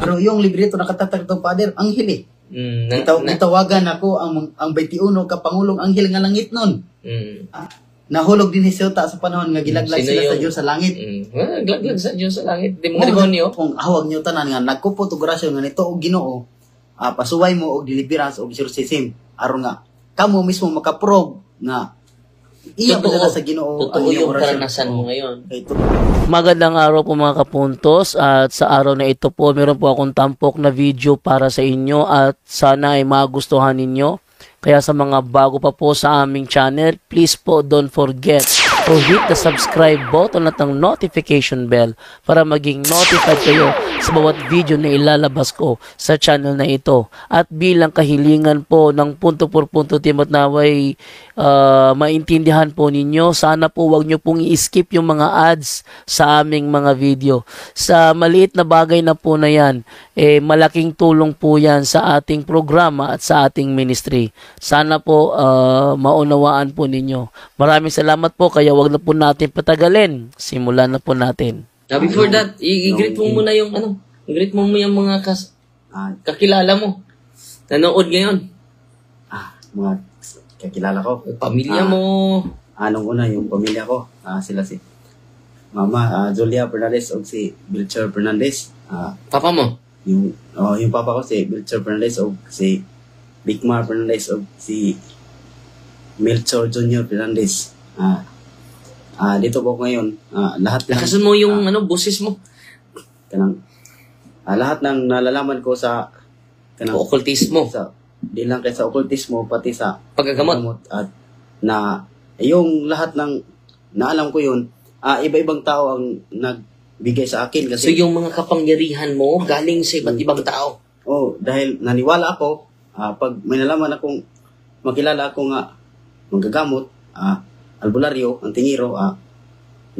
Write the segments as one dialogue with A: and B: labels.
A: Pero yung librito nakatatag to, Father, anghel eh. Nitawagan ako ang 21 ka Pangulong Anghel nga langit nun. Nahulog din siya sa panahon nga gilaglag sila sa Diyos sa langit.
B: Gilaglag sa Diyos sa langit. Di mga demonyo.
A: Kung hawag niyo tanan nga nagkupot og grasya nga nito og Ginoo, pasuway mo og deliverance og exorcism aron nga kamo mismo makaprove nga iya ba sa Ginoo
B: ang yung karanasan mo ngayon.
C: Magandang araw po mga kapuntos, at sa araw na ito po meron po akong tampok na video para sa inyo at sana ay magustuhan ninyo. Kaya sa mga bago pa po sa aming channel, please po don't forget to hit the subscribe button at ang notification bell para maging notified kayo sa bawat video na ilalabas ko sa channel na ito. At bilang kahilingan po ng punto por punto team at naway maintindihan po ninyo, sana po wag nyo pong i-skip yung mga ads sa aming mga video. Sa maliit na bagay na po na yan, malaking tulong po yan sa ating programa at sa ating ministry. Sana po maunawaan po ninyo. Maraming salamat po, kaya wag na po natin patagalin. Simulan na po natin.
B: Before that, i-greet mo muna yung i-greet mo yung mga kakilala mo. Nanood ngayon.
A: Mga kakilala ko.
B: Pamilya mo.
A: Anong una yung pamilya ko? Sila si Mama Julia Fernandez o si Bilcher Fernandez.
B: Papa mo?
A: Yung papa ko si Bilcher Fernandez o si Bigmar Fernandez o si Melchor Jr. Fernandez. Dito po ngayon, lahat ng...
B: Lakasan mo yung boses mo.
A: Lahat ng nalalaman ko sa...
B: Occultismo.
A: Di lang kaya sa occultismo, pati sa...
B: Paggagamot.
A: At yung lahat ng naalam ko yun, iba-ibang tao ang nagbigay sa akin. Kasi,
B: so yung mga kapangyarihan mo, galing sa iba't ibang tao?
A: Dahil naniwala ako, pag may nalaman akong makilala ako nga manggagamot, albularyo, ang tingiro,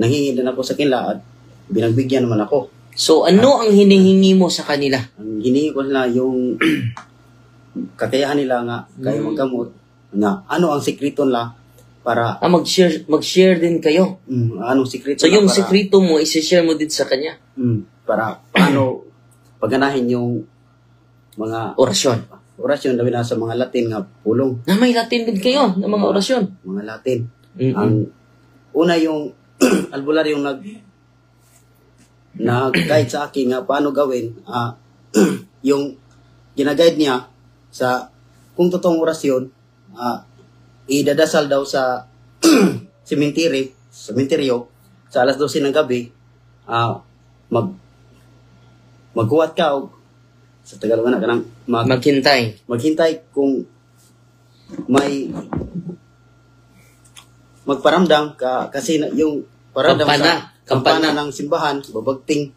A: nanghingi din ako sa kanila at binagbigyan naman ako.
B: So ano ang hinihingi mo sa kanila?
A: Ang hinihingi ko nila yung kakayahan nila nga kaya maggamot, na ano ang sekreto nila para...
B: mag-share din kayo?
A: Anong sekreto?
B: So yung sekreto mo, isi-share mo din sa kanya?
A: Para paano paganahin yung mga... Orasyon, dami na sa mga Latin nga pulong.
B: May Latin din kayo, ng mga orasyon?
A: Mga Latin. Ang una yung albularyo yung nag-guide sa akin nga paano gawin, yung ginaguide niya sa kung totoong orasyon, idadasal daw sa sementeryo sa alas 12 ng gabi, magkuhat ka o sa Tagalog na kanang maghintay kung may magparamdam ka, kasi yung paramdam kampana ng simbahan babagting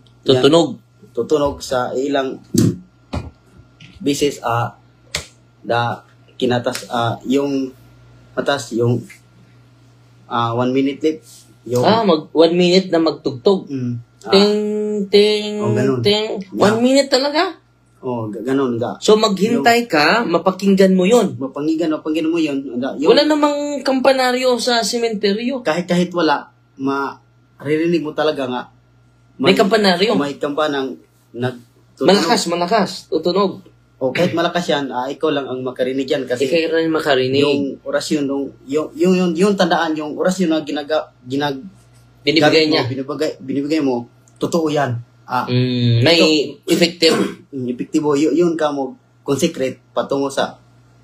A: tutunog sa ilang bisis kinatas yung matas yung 1 minute lip yung
B: 1 minute na magtugtog. Ting ting ting 1 minute talaga?
A: Ganon ga.
B: So maghintay ka, mapakinggan mo 'yon.
A: Mapakinggan mo 'yon.
B: Wala namang kampanaryo sa sementeryo.
A: Kahit wala, maririnig mo talaga nga.
B: May kampanaryo.
A: May kampanang
B: malakas, tutunog.
A: Kahit malakas yan, ikaw lang ang makarinig yan kasi
B: ikaw rin makarinig.
A: Yung orasyon yung tandaan, yung orasyon na binibigay mo, totoo yan.
B: May
A: epektibo yun ka mo consecrate patungo sa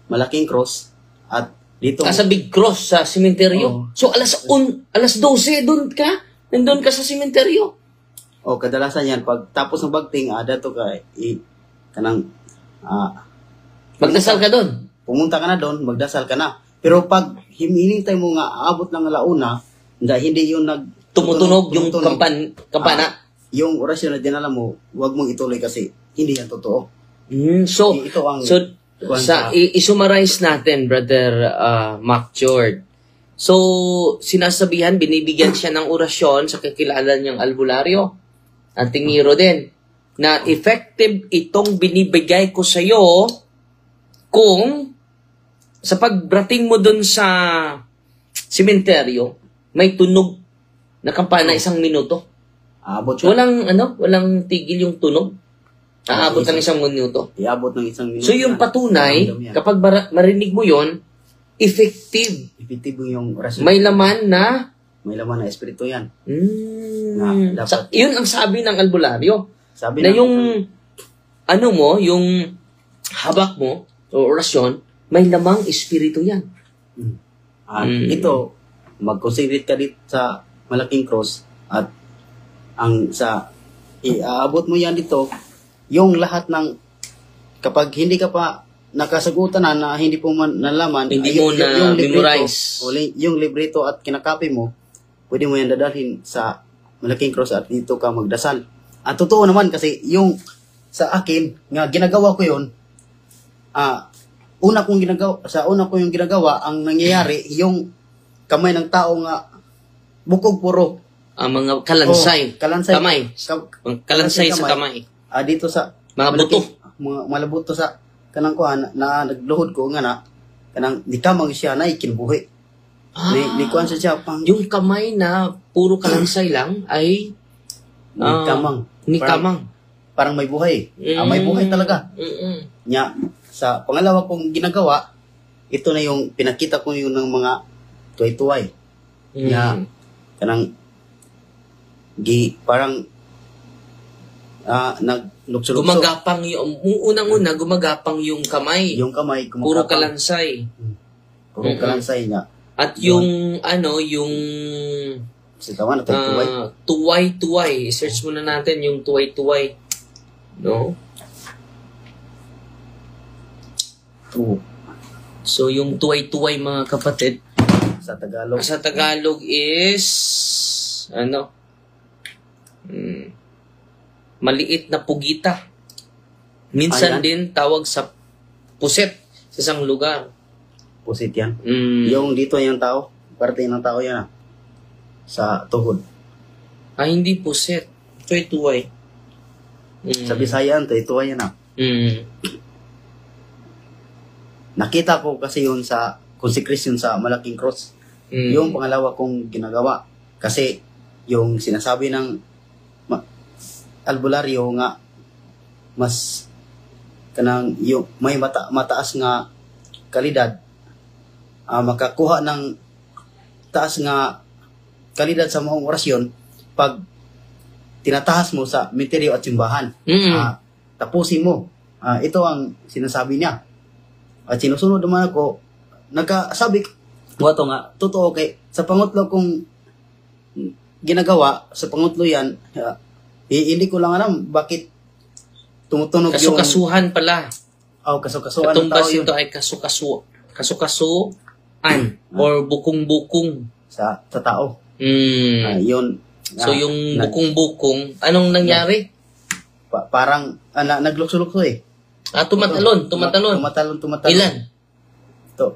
A: malaking cross at dito
B: sa big cross sa sementeryo. So alas 12 nandun ka sa sementeryo.
A: Kadalasan yan pag tapos ng bagting dato ka kanang
B: magdasal ka doon.
A: Pumunta ka na doon, magdasal ka na. Pero pag hinintay mo nga aabot ng alauna, hindi yun
B: tumutunog yung kampana.
A: Yung orasyon na dinala mo, huwag mong ituloy kasi hindi yan totoo.
B: So i-summarize natin, Brother Mac George. So, sinasabihan, binibigyan siya ng orasyon sa kakilala niyang albularyo. Ang tingiro din, na effective itong binibigay ko sa iyo kung sa pagbrating mo dun sa sementeryo, may tunog na kampana 1 minuto.
A: Abot
B: walang tigil yung tunog. Aabot ng 1 minuto.
A: Iabot ng 1 minuto.
B: So yung patunay,
A: Ramdam yan.
B: kapag marinig mo yon, effective.
A: Epektibo yung orasyon.
B: May laman na
A: May laman na espiritu yan.
B: Mm.
A: Na dapat-
B: Yun ang sabi ng albularyo.
A: Sabi
B: Na
A: ng-
B: yung, ano mo, yung habak mo, o orasyon, may lamang espiritu yan.
A: At ito, mag-concentrate ka dito sa malaking cross at ang sa iaabot mo yan dito, yung lahat ng kapag hindi ka pa nakasagutan na hindi po man nalaman,
B: Hindi
A: ay,
B: mo na memorize.
A: yung libreto at kinakapi mo, pwede mo yan dadalhin sa malaking cross at dito ka magdasal. At totoo naman kasi yung sa akin, nga ginagawa ko yun, una ko yung ginagawa, ang nangyayari, yung kamay ng tao nga, bukog puro.
B: Ang mga kalansay.
A: Kalansay.
B: Kamay. Ang kalansay sa
A: kamay.
B: kamay.
A: Dito sa,
B: Mga buto.
A: mga buto sa, kanang kuhan, na nagluhod ko nga na, kanang, di ka mag siya na ikinbuhi. Ni kuhan siya pang,
B: Yung kamay na puro kalansay lang ay
A: ni kamang.
B: ni kamang.
A: Parang may buhay. May buhay talaga. Nya, sa pangalawa kong ginagawa, ito na yung pinakita ko yung ng mga tuway-tuway. Nya, kanang, parang, naglukso-lukso.
B: Gumagapang yung, unang-una, gumagapang yung kamay.
A: Yung kamay,
B: Puro kalansay.
A: Puro kalansay niya.
B: At yung, yung
A: Sa tawa na tuway-tuway.
B: tuway-tuway. I-search muna natin yung tuway-tuway. No?
A: Oo.
B: So, yung tuway-tuway, mga kapatid,
A: Sa Tagalog.
B: sa Tagalog is, maliit na pugita. Minsan
A: Ayan.
B: din tawag sa puset sa isang lugar.
A: Pusit yan.
B: Mm.
A: Yung dito yung tao, parte ng tao yan sa tuhod.
B: Hindi puset. Tuway-tuway.
A: Sa Bisayan, ito yan Nakita ko kasi yun sa consecration sa Malaking Cross. Yung pangalawa kong ginagawa. Kasi yung sinasabi ng albularyo nga mas kanang yung may mataas nga kalidad, makakuha ng taas nga kalidad sa maong orasyon pag tinatahas mo sa meteryo at simbahan. Tapusin mo. Ito ang sinasabi niya. At sinusunod naman ako, nagkasabi ko nga, totoo kay sa pangutlo kong ginagawa, sa pangutlo yan, hindi ko lang alam bakit tumutunog yung...
B: Kasukasuhan pala.
A: Kasukasuhan ng
B: Katumbas
A: tao yun.
B: ito ay kasukasuan or bukong-bukong.
A: Sa tao. Yun.
B: So yung bukong-bukong, anong nangyari?
A: Parang naglukso-lukso eh.
B: Tumatalon.
A: Tumatalon.
B: Ilan?
A: Ito.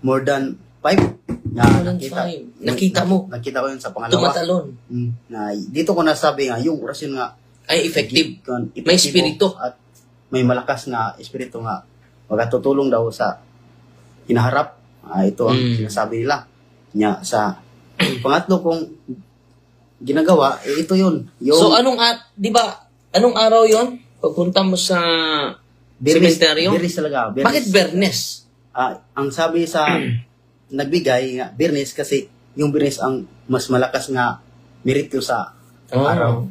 A: More than 5.
B: Nakita mo.
A: Nakita ko yun sa pangalawa.
B: Tumatalon.
A: Dito ko nasabi nga, yung orasyon nga,
B: Ay effective.
A: epektibo
B: May espiritu.
A: At may malakas nga espiritu nga magkatutulong daw sa hinaharap. Ito ang sinasabi nila. Sa pangatlo kong ginagawa, ito yun.
B: So anong araw yon? Pagpunta mo sa sementeryo?
A: Bernes talaga.
B: Bakit Bernes?
A: Ang sabi sa nagbigay nga, Bernes kasi yung Bernes ang mas malakas nga merito sa araw.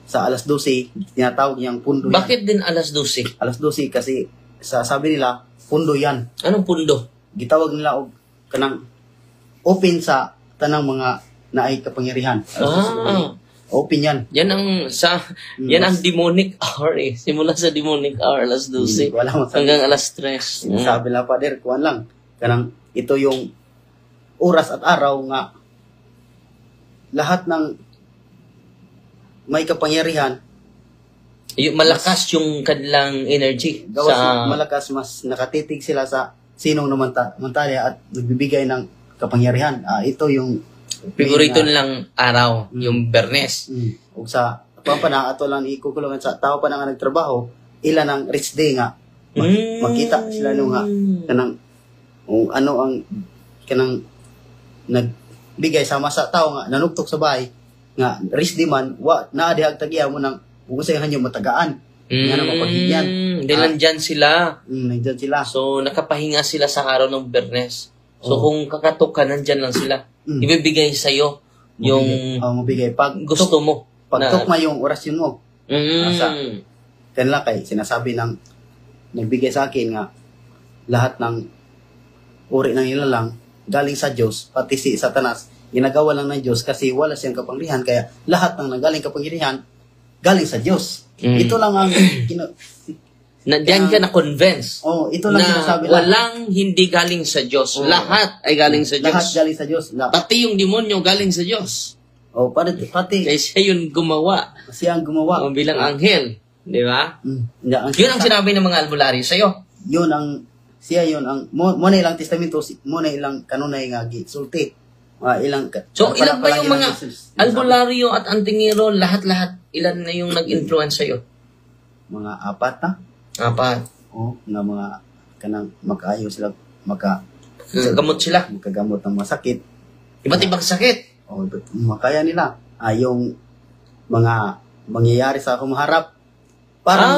A: Sa alas 12, tinatawag niyang pundo yan.
B: Bakit din alas 12?
A: Alas 12 kasi sabi nila, pundo yan.
B: Anong pundo?
A: Gitawag nila og kanang open sa tanang mga naay kapangyarihan. Open yan.
B: Yan ang demonic hour eh. Simula sa demonic hour, alas 12.
A: Wala mo
B: Hanggang alas 3.
A: Sabi lang pa der, kuwan lang. Kanang ito yung oras at araw nga lahat ng may kapangyarihan.
B: Yung malakas yung kanilang energy.
A: Gawas malakas, mas nakatitig sila sa sinong namantalya at nagbibigay ng kapangyarihan. Ito yung
B: Figurito nilang araw, yung Bernes.
A: Ug sa pampana ato lang ikukulungan sa tao pa na nga nagtrabaho, ilan ang rich day nga. Makita sila nung nga kanang ano ang kanang nagbigay sama sa tao nga nanugtok sa bahay nga rich day man wa naa dihag tagiya mo nang ugusay hanyo matagaan. Nga na mapaghigyan.
B: Hindi nandyan sila.
A: Nandyan sila.
B: So, nakapahinga sila sa araw ng Bernes. So, kung kakatok ka, nandyan lang sila. Ibibigay sa'yo yung
A: mabigay. Pag
B: gusto mo.
A: Pag tukma yung orasyon mo. Asa, kanila kay sinasabi ng nagbigay sa akin nga lahat ng uri ng ilalang galing sa Diyos, pati si Satanas ginagawa lang ng Diyos kasi wala siyang kapangyarihan, kaya lahat ng nagaling kapangyarihan galing sa Diyos. Ito lang ang
B: Diyan ka na-convince
A: ito lang
B: na
A: sinasabi lang.
B: walang hindi galing sa Diyos. Lahat ay galing sa Diyos.
A: Lahat galing sa Diyos.
B: Pati yung demonyo galing sa Diyos.
A: Pati
B: Kaya siya yung gumawa.
A: siya ang gumawa.
B: Bilang anghel. Di ba?
A: Yun
B: Yun ang sinabi ng mga albularyo sa'yo.
A: Yun ang mo na ilang testamento, mo na ilang kanunay nga gisulti. Ilang
B: So, ilan ba yung mga
A: sinasabi?
B: albularyo at antingero, lahat-lahat, ilan na yung nag-influence sa'yo?
A: Mga apat na?
B: Apat.
A: Nga mga kanang makaayo sila
B: Gamot sila.
A: makagamot ng masakit.
B: Iba't ibang sakit.
A: Makaya nila. Yung mga mangyayari sa akong harap. Parang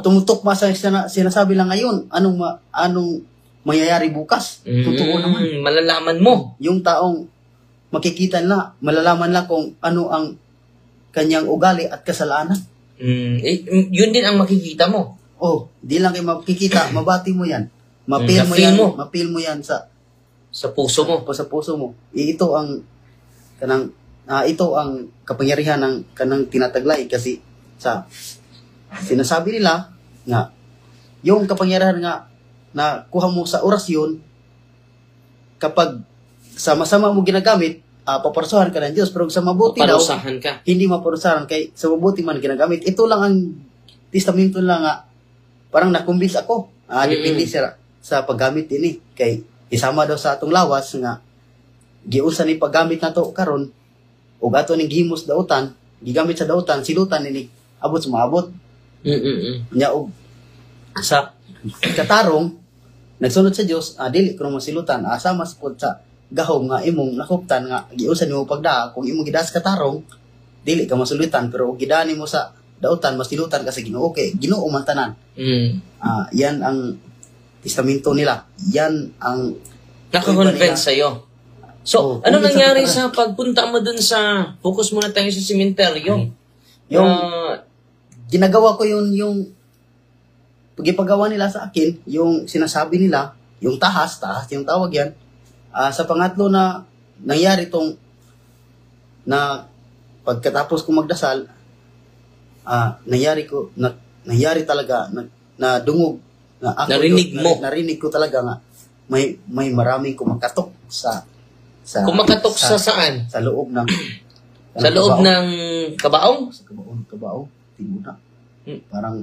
A: tumutok pa sa sinasabi lang ngayon. Anong mangyayari bukas? Totoo naman.
B: Malalaman mo.
A: Yung taong makikita na, malalaman lang kung ano ang kanyang ugali at kasalanan.
B: Yun din ang makikita mo.
A: Di lang kayo makikita, mabati mo yan.
B: Na-feel mo.
A: Mapil mo yan sa
B: puso mo.
A: sa puso mo. Ito ang ito ang kapangyarihan ng kanang tinataglay kasi sa sinasabi nila nga yung kapangyarihan nga na kuha mo sa orasyon kapag sama-sama mo ginagamit, paparusahan ka ng Diyos, pero sa mabuti daw
B: Parusahan ka.
A: hindi maparusahan kay sa mabuti man ginagamit. Ito lang ang testamento lang nga parang nakumbis ako. Depende sa paggamit ini kay isama daw sa atong lawas nga giunsa ni paggamit nato karon ug ato ning gihimos dautan, gigamit sa dautan, silutan ini abot sa maabot. Nya og sa katarong nagsunod sa Dios, dili ko mo silutan, sama sa pud sa gahom nga imong nakuptan nga giunsa nimo pagdaa, kung imong gidas katarong dili ka masulutan, pero og gidani mo sa dautan masilutan ka sa Ginoo kay Ginoo man tanan. Yan ang testamento nila. Yan ang
B: Naka-convince sa'yo. So, ano nangyari sa pagpunta mo dun sa, focus muna tayo sa sementeryo.
A: Yung ginagawa ko yung pagipagawa nila sa akin, yung sinasabi nila, yung tahas yung tawag yan. Sa pangatlo na nangyari tong na pagkatapos ko magdasal, nangyari talaga na dungog na ako narinig ko talaga nga may maraming kumakatok sa
B: kumakatok sa saan?
A: Sa loob ng
B: sa loob ng kabaong?
A: Sa kabaong, tinuda. Parang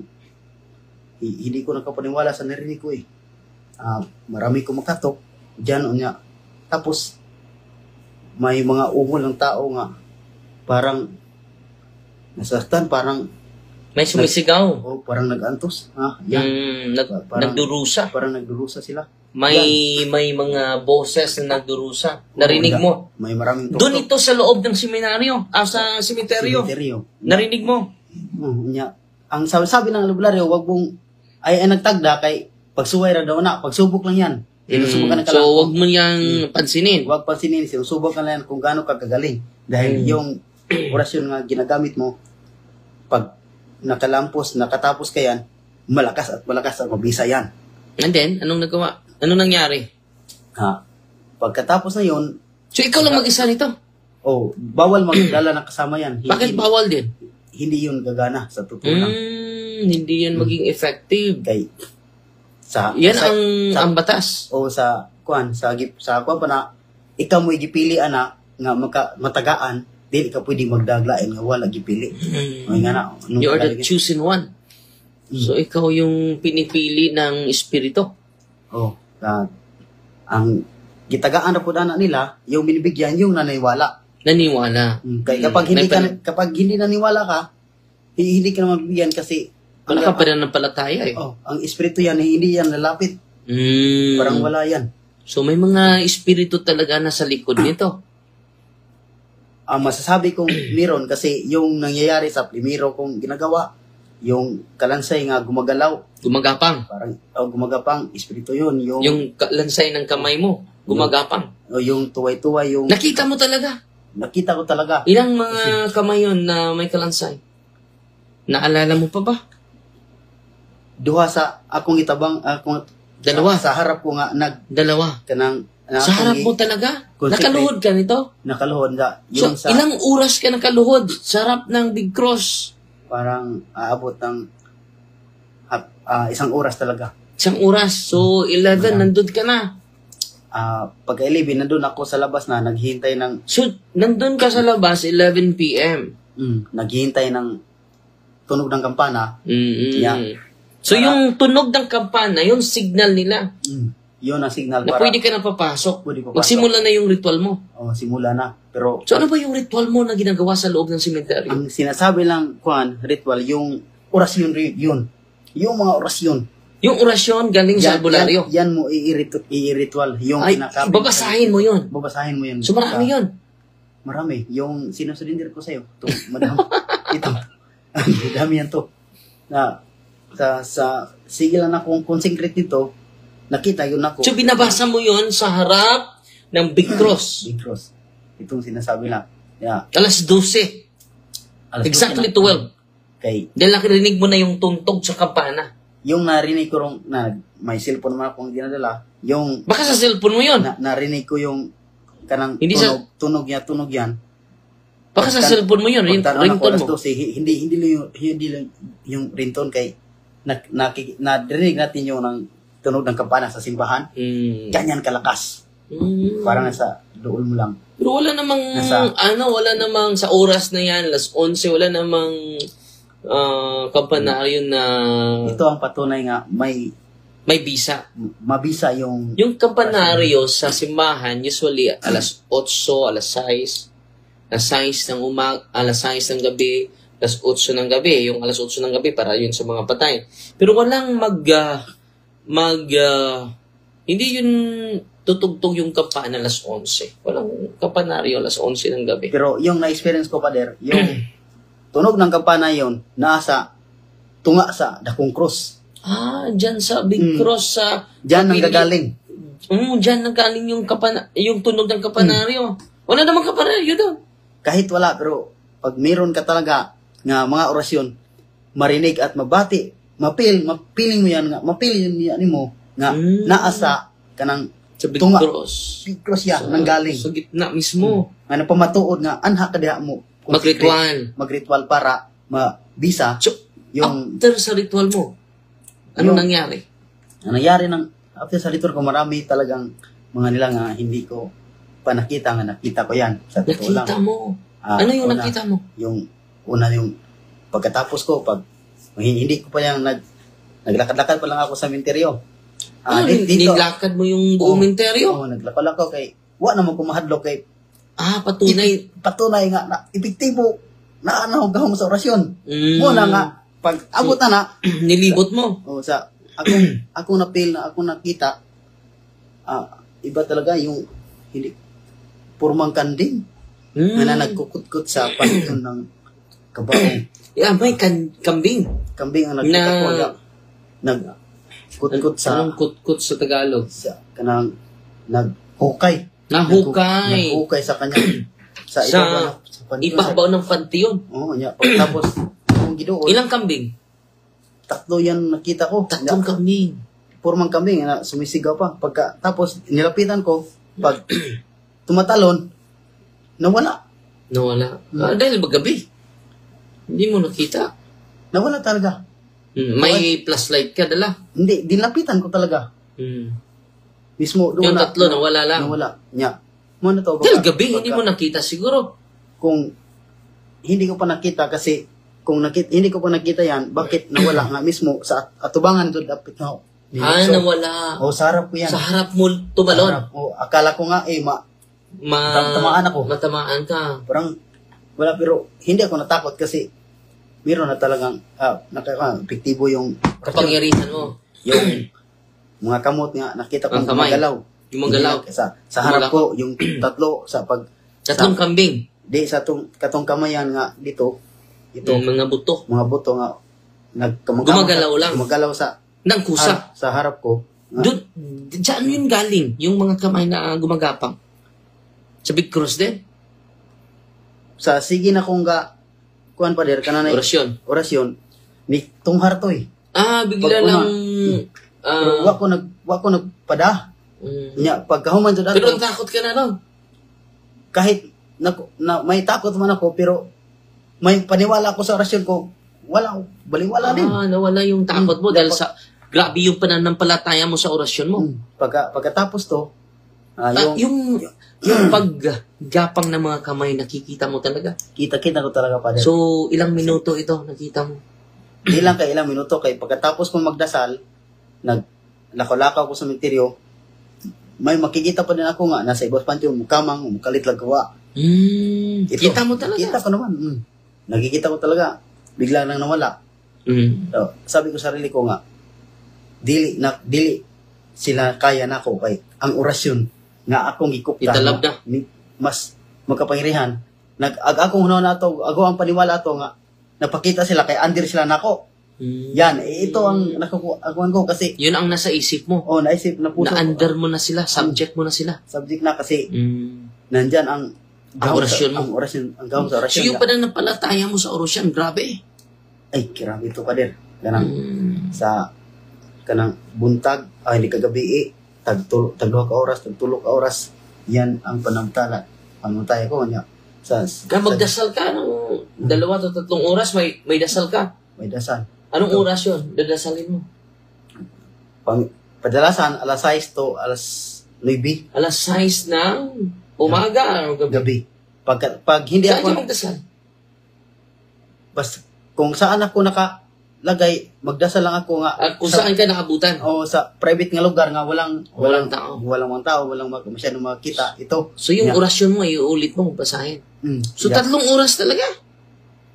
A: hindi ko nakapaniwala sa narinig ko eh. Marami kumakatok diyan unya. Tapos may mga ungol ng tao nga parang nasaktan, parang
B: may sumisigaw.
A: Parang nag-antos.
B: Nagdurusa.
A: Parang nagdurusa sila.
B: May mga boses na nagdurusa. Narinig mo?
A: May maraming tuktok.
B: Doon ito sa loob ng seminaryo, sa sementeryo. Narinig mo?
A: Ang sabi ng albularyo, wag mong ay nagtagda kay pagsuway ra daw na, pagsubok lang yan. Sinusubukan ka lang.
B: So wag mo yang pansinin.
A: Wag pansinin, sinusubok ka lang kung gaano ka kagaling. Dahil yung orasyon nga ginagamit mo, pag nakatapos ka yan, malakas at ang mabisa yan.
B: And then, anong nagawa? Anong nangyari?
A: Pagkatapos na yun,
B: so ikaw lang mag-isa nito?
A: Bawal magdala ng kasama yan.
B: Bakit bawal din?
A: Hindi yun gagana sa totoo lang.
B: Hindi yun maging effective. Yan ang batas.
A: Sa kuan pa na ikaw mo gipili ana nga matagaan, dili ka pwede magdaglain nga wala gipili.
B: You are the chosen one. So ikaw yung pinipili ng espiritu.
A: Ang gitagaan na po na nila, yung binibigyan yung naniwala. Kaya kapag hindi naniwala ka, hindi ka na mabibigyan kasi
B: wala ka pa rin ng palataya eh.
A: Ang espiritu yan, hindi yan lalapit. Parang wala yan.
B: So may mga espiritu talaga na sa likod nito.
A: Masasabi kong meron kasi yung nangyayari sa primero kong ginagawa, yung kalansay nga gumagalaw,
B: Gumagapang.
A: parang gumagapang, espiritu yun,
B: Yung lansay ng kamay mo, gumagapang.
A: o yung tuway-tuway, yung
B: Nakita mo talaga.
A: nakita ko talaga.
B: Ilang mga kamay yun na may kalansay? Naalala mo pa ba?
A: Duha sa akong itabang, akong
B: Dalawa.
A: sa harap ko nga
B: Dalawa.
A: kanang
B: Sa harap mo talaga?
A: Concentrate.
B: Nakaluhod ka nito?
A: nakaluhod nga
B: So,
A: yung sa
B: ilang oras ka nakaluhod sa harap ng Big Cross?
A: parang aabot ng isang oras talaga.
B: Isang oras. So, 11, nandun ka na.
A: Pagka 11, nandun ako sa labas na naghihintay ng
B: So, nandun ka sa labas, 11 p.m.
A: naghihintay ng tunog ng kampana. Yeah.
B: So, yung tunog ng kampana, yung signal nila,
A: Yun ang signal
B: na
A: para
B: pwede ka na papasok.
A: pwede papasok.
B: Magsimula na yung ritual mo.
A: Simula na. Pero
B: So, ano ba yung ritual mo na ginagawa sa loob ng sementeryo?
A: ang sinasabi lang ritual, yung orasyon yun. Yung mga orasyon.
B: Yung orasyon galing sa albularyo.
A: Yan mo i-ritual. Yung
B: Ay,
A: kinakapit.
B: babasahin mo yun.
A: Babasahin mo yun.
B: So, marami yun.
A: Marami. Yung sinusulindir ko sa'yo. Ito, madam. Ito. Dami yan to. Na, sige lang akong consecrate dito, nakita yun ako.
B: So, binabasa mo yun sa harap ng Big Cross.
A: Big Cross. Itong sinasabi lang. Yeah.
B: Alas 12. Exactly 12.
A: Kay,
B: Dahil nakirinig mo na yung tuntog sa kampana.
A: yung narinig ko may cellphone naman akong dinadala, yung
B: Baka sa cellphone mo yun.
A: narinig ko yung kanang
B: Hindi
A: tunog yan.
B: Baka sa cellphone mo yun.
A: Pagtanong ako
B: Ringtone
A: alas
B: mo.
A: 12, hindi lang yung ringtone kay narinig natin yung tunog ng kampana sa simbahan. Ganyan kalakas. Parang nasa dool mo lang.
B: Pero wala namang, wala namang sa oras na yan, alas 11, wala namang kampanaryo na
A: Ito ang patunay nga may
B: bisa.
A: mabisa yung
B: Yung kampanaryo sa simbahan, usually alas 8, alas 6, alas 6 ng gabi, alas 8 ng gabi. Yung alas 8 ng gabi, para yun sa mga patay. Pero walang hindi yun tutugtog yung kampana alas 11. Walang kampanaryo alas 11 ng gabi.
A: pero yung na-experience ko pader, yung tunog ng kampana yon nasa tunga sa Dakong Cross.
B: Dyan sa Big Cross sa...
A: Diyan nang gagaling.
B: Dyan nanggaling yung tunog ng kampanaryo. Wala namang kampanaryo doon.
A: Kahit wala, pero pag meron ka talaga nga mga orasyon, marinig at mabati, mapiling mo yan nga, mapiling yan mo nga naasa kanang
B: Sa Big
A: tunga.
B: Cross.
A: Big Cross yan, nanggaling.
B: Sa gitna mismo.
A: Nga pamatuod nga, anha ka diha mo. Magritual para mabisa
B: So,
A: yung
B: after sa ritual mo, anong nangyari?
A: ang nangyari after sa ritual ko, marami talagang mga nila nga hindi ko pa nakita nga nakita ko yan. Sa totoo lang.
B: Nakita mo. Ano yung
A: una,
B: nakita mo?
A: Yung pagkatapos ko, hindi ko pa yung naglakad-lakad pa lang ako sa menteryo.
B: Nilakad mo yung buong menteryo?
A: Oo, naglakad ako kay, na mo kumahadlok kay,
B: Patunay.
A: nga, na epektibo, na gahong sa orasyon. Muna nga, pag abot na
B: Nilibot mo.
A: akong napil na akong nakita, iba talaga yung, hindi, purmang kanding, na nagkukut-kut sa panton ng kabaong.
B: May kambing.
A: Kambing ang nakita ko, nagkut-kut sa,
B: Anong kutkut sa Tagalog?
A: kanang, naghukay.
B: Nahukay.
A: Sa kanya. Sa
B: ibabaw ng pantiyon.
A: Oo, niya. Pagkatapos, yung gidoon.
B: Ilang kambing?
A: 3 yan nakita ko.
B: 3 kambing.
A: Purmang kambing na sumisigaw pa. Pagkatapos, nilapitan ko, pag tumatalon, nawala.
B: Dahil magabi. Hindi mo nakita.
A: Nawala talaga.
B: May flashlight ka dala.
A: Hindi, dinapitan ko talaga. Mismo, doon
B: Yung 3 nawala lang.
A: Nawala. Niya. Muna to.
B: Dahil gabi, hindi mo nakita siguro.
A: Kung hindi ko pa nakita kasi hindi ko pa nakita yan, bakit nawala nga mismo sa atubangan doon dapat na.
B: Nawala.
A: Sa harap ko yan.
B: Sa harap mo tumalon.
A: Akala ko nga tamaan ako.
B: Matamaan ka.
A: Parang wala, pero hindi ako natakot kasi meron na talagang epektibo yung
B: Kapangyarihan mo.
A: yung mga kamot nga nakita ko gumagalaw.
B: Yung magalaw.
A: Sa harap ko yung 3 sa
B: 3 kambing.
A: Di sa katong kamayan nga dito. Ito
B: Mga buto.
A: mga buto nga
B: Gumagalaw lang.
A: Gumagalaw sa
B: Nang kusa.
A: sa harap ko.
B: Doon, saan yun galing? Yung mga kamay na gumagapang? Sa Big Cross din?
A: Sa sige na kung kuan pa der kananay
B: Orasyon.
A: ni tunghar to eh.
B: Bigla
A: Pag una,
B: lang...
A: Pero wa ko nagpada. Nya pagkahuman jud
B: pero
A: ato.
B: takot ka na lang.
A: Kahit na may takot man ako pero may paniwala ako sa orasyon ko. Baliwala din.
B: Nawala yung takot mo dahil sa... Grabe yung pananampalataya mo sa orasyon mo.
A: Pagkatapos to,
B: Yung paggapang ng mga kamay, nakikita mo talaga.
A: kita ko talaga pa din.
B: So, ilang minuto ito, nakita mo?
A: Di lang kay ilang minuto kay pagkatapos ko magdasal, naglakaw-lakaw ko sa menteryo, may makikita pa din ako nga, nasa ibas pantyo, mukamang, mukalit lagawa.
B: Kita mo talaga?
A: Kita ko naman. Nakikita ko talaga. Bigla nang nawala. So, sabi ko sa sarili ko nga, dili sila kaya na ako kay ang orasyon nga akong gikupta.
B: Italab na.
A: Mas magkapangyarihan. Akong hunaw na to, ako ang paniwala to nga, napakita sila kay andir sila nako. Yan, ito ang nakukuhaan ko kasi
B: yun ang nasa isip mo.
A: naisip na puso.
B: Na-under mo na sila, subject mo na sila.
A: Subject na kasi nandyan ang
B: orasyon mo.
A: Ang orasyon, ang gawin sa orasyon.
B: So yung pananampalataya mo sa orasyon, grabe.
A: Ay, kirami ito pa din. Sa kanang buntag, hindi kagabi tagduha ka oras, tagtulog ka oras. Yan ang panamtaya ko niya.
B: Magdasal ka ng 2 to 3 oras, may dasal ka.
A: May dasal.
B: Anong oras yun? Dadasalin mo?
A: Padalasan, alas 6 to alas 9
B: Alas 6 ng umaga o gabi?
A: Pag hindi
B: Saan
A: ako
B: ka magdasal?
A: basta kung saan ako nakalagay, magdasal lang ako nga.
B: Kung saan ka nakabutan?
A: O sa private nga lugar nga walang
B: tao.
A: Walang mga tao, walang masyadong makita. Ito.
B: So yung orasyon mo, iulit mo, basahin. So 3 oras talaga?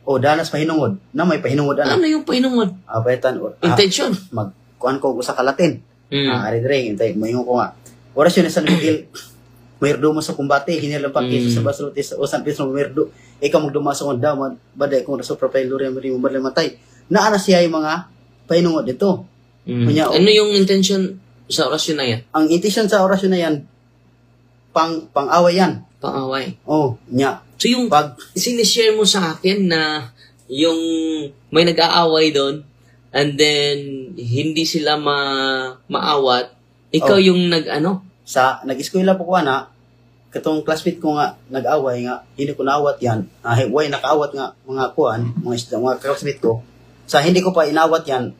A: O danas pahinungod. Na may pahinungod
B: Ano yung pahinungod?
A: Paitan.
B: Intention?
A: Magkuhan ko sa Kalatin. Ari-dire, intay, mayingon ko nga. Orasyon ni San Miguel, mayroon mo sa kumbate, hinilang pagkiso sa basrotis, o San Pedro mayroon. Ikaw magdumasa kong daman, baday kung raso propay luri, mayroon mo matay. Naana siya yung mga pahinungod dito.
B: Ano yung intention sa orasyon na yan?
A: Ang intention sa orasyon na yan, pang-away yan.
B: Pang-away.
A: Nya.
B: So yung sinishare mo sa akin na yung may nag-aaway doon and then hindi sila maawat, ikaw yung
A: nag-eskwela po ko na, katong classmate ko nga nag-away nga, hindi ko naawat yan. Way nakaawat nga mga mga classmate ko. Sa hindi ko pa inawat yan,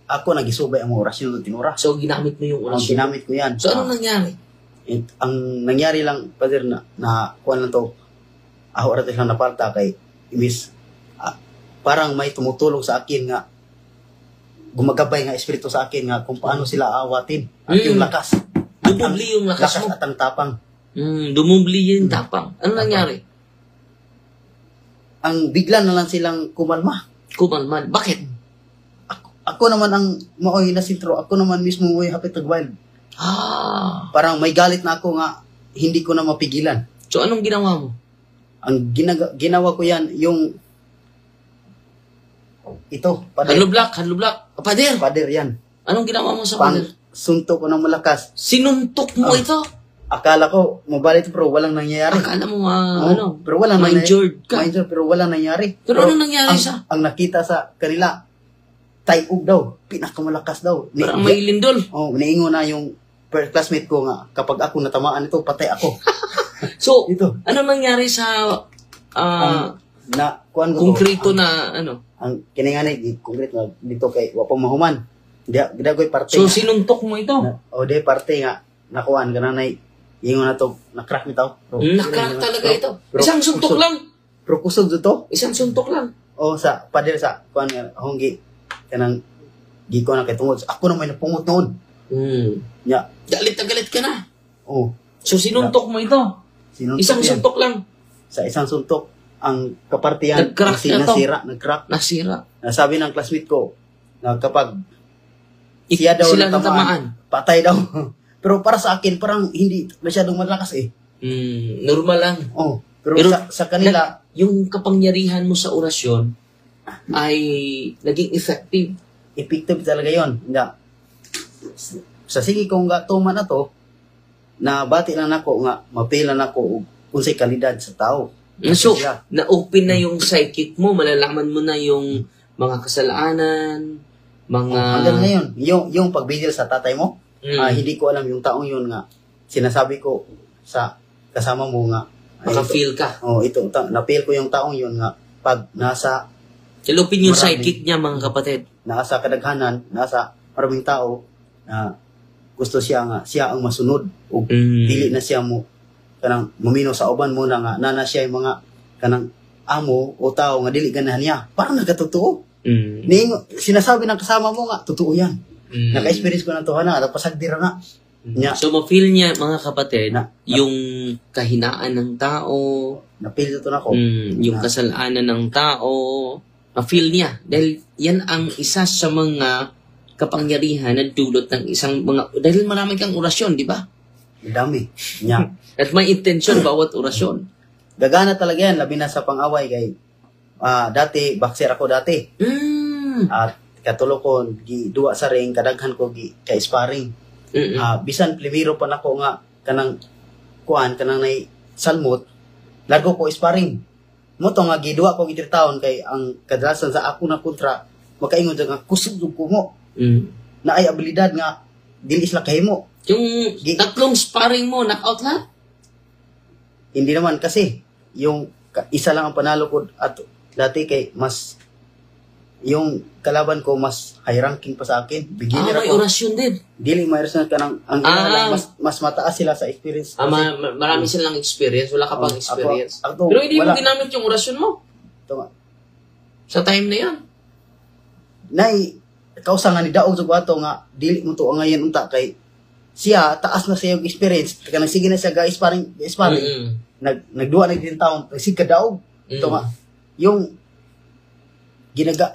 A: ako nagisubay ang orasyon ng tinura.
B: So ginamit mo yung orasyon?
A: Ginamit ko yan.
B: So anong nangyari?
A: Ang nangyari lang, Father, na kuha lang to, ako aratis lang napalta kay Miss, parang may tumutulong sa akin nga, gumagabay nga espiritu sa akin nga kung paano sila aawatin. At yung lakas.
B: Dumubli yung lakas mo.
A: Lakas at ang tapang.
B: Dumubli yung tapang. Ano nangyari?
A: Ang bigla na lang silang kumalma.
B: Kumalman. Bakit?
A: Ako naman ang maoy na sintro. Ako naman mismo may hapit nag-wild. Parang may galit na ako nga hindi ko na mapigilan.
B: So anong ginawa mo?
A: Ang ginawa ko yan, yung ito, pader.
B: Hanlublak. Pader.
A: Pader yan.
B: Anong ginawa mo sa pader?
A: Suntok ko ng malakas.
B: Sinuntok mo ito?
A: Akala ko, mabalit pero walang nangyayari.
B: Akala mo
A: pero walang
B: ma-injured ka.
A: Ma-injured pero walang nangyari.
B: Pero anong nangyari
A: ang nakita sa kanila, tayog daw, pinakamalakas daw.
B: Parang may lindol.
A: Niingo na yung classmate ko nga, kapag ako natamaan ito, patay ako.
B: So, ano nangyari sa konkreto na ano?
A: Ang kiningani, konkreto na dito kay wapang mahuman. Gidagoy parte.
B: So, sinuntok mo ito?
A: De parte nga, nakuhaan, gananay, ingo na to, nakrak nito.
B: Nakrak talaga ito? Isang suntok lang?
A: Pero kusog dito?
B: Isang suntok lang?
A: Sa pader sa, kuhaan nga, honggi, kanang, giko na kay tungod. Ako na may napungot noon.
B: Galit na galit ka na?
A: So,
B: sinuntok mo ito? Isang suntok lang?
A: Sa isang suntok, ang kapartiyan, nag-crack.
B: Nasira.
A: Nasabi ng classmate ko, na kapag siya daw
B: sila
A: natamaan, patay daw. Pero para sa akin, parang hindi masyadong malakas
B: Normal lang.
A: Pero sa kanila,
B: yung kapangyarihan mo sa orasyon, ay naging effective.
A: Effective talaga yon. Nga, sa sige kong tuman na to, na bati lang nako nga, mapila nako kung say kalidad sa tao.
B: So,
A: Siya.
B: na-open na yung psychic mo, malalaman mo na yung mga kasalanan, mga...
A: Hanggang ngayon, yung pagbigil sa tatay mo, hindi ko alam yung taong yun nga, sinasabi ko sa kasama mo nga,
B: Maka-feel ka.
A: na-feel ko yung taong yun nga, pag nasa
B: Silupin yung
A: Marami.
B: psychic niya, mga kapatid.
A: nasa kadaghanan, nasa maraming tao, na gusto siya ang masunod, o dili na siya mo, kanang mumino sa uban mo na nga, nana siya yung mga, kanang amo o tao nga dili ganahan niya, parang nagkatotoo. Sinasabi ng kasama mo nga, totoo yan. Naka-experience ko na to, napasagdira na. Nya,
B: So, ma-feel niya, mga kapatid,
A: Na-
B: yung kahinaan ng tao,
A: napil ito na ko.
B: yung kasalanan ng tao, ma-feel niya. Dahil yan ang isa sa mga kapangyarihan na dulot ng isang dahil marami kang orasyon, di ba?
A: Dami. Nya,
B: At may intention bawat orasyon.
A: gagana talaga yan, labi na sa pang-away kay, dati, boxer ako dati. At katulo ko, duwa sa ring, kadaghan ko, kay sparring. Bisan plimiro pa nako nga kanang kanang nay salmot largo ko sparring mo to nga giduwa ko gitir taon kay ang kadalasan sa ako na kontra makaingon nga kusog ko mo na ay abilidad nga dili sila kahimo.
B: Yung tatlong sparring mo, knockout lahat?
A: Hindi naman kasi yung isa lang ang panalo ko at dati kay mas yung kalaban ko mas high ranking pa sa akin. Beginner
B: May
A: ako.
B: orasyon din.
A: Dili may orasyon ka ng ang lang, mas mataas sila sa experience.
B: Marami silang experience. Wala ka pang experience.
A: Ako,
B: Pero hindi mo
A: wala.
B: ginamit yung orasyon mo.
A: Ito nga.
B: Sa time na yan.
A: Nay, kausa nga ni Daog sa ato nga, dili mo to ngayon unta kay siya, taas na siya yung experience. Kaya sige na siya guys, sparring. Nagduwa na din taon. Sige ka Daog. Ito nga. Yung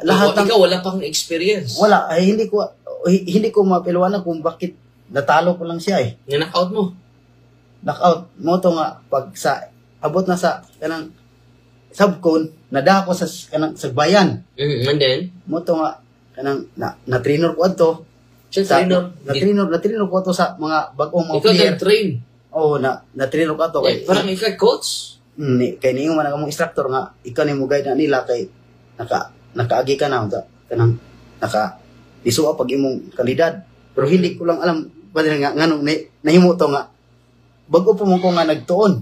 A: lahat ng
B: ikaw wala pang experience.
A: wala ay hindi ko mapilwanan kung bakit natalo ko lang siya eh.
B: Knockout mo.
A: Knockout mo to nga pag sa abot na sa kanang subcon nada ko sa kanang sagbayan.
B: And then
A: Mo to nga kanang na trainer ko adto.
B: siya
A: Na trainer ko to sa mga bagong mga
B: ikaw
A: player.
B: nag-train.
A: Oo, na trainer ko ato kay
B: Parang ikaw coach.
A: kay niyo man ang instructor nga ikaw ni mo guide na nila kay nakaagi ka na kanang isuwa pag imong kalidad. Pero hindi ko lang alam pwede nga nganong nahimo to nga bago pa mo ko nga nagtuon.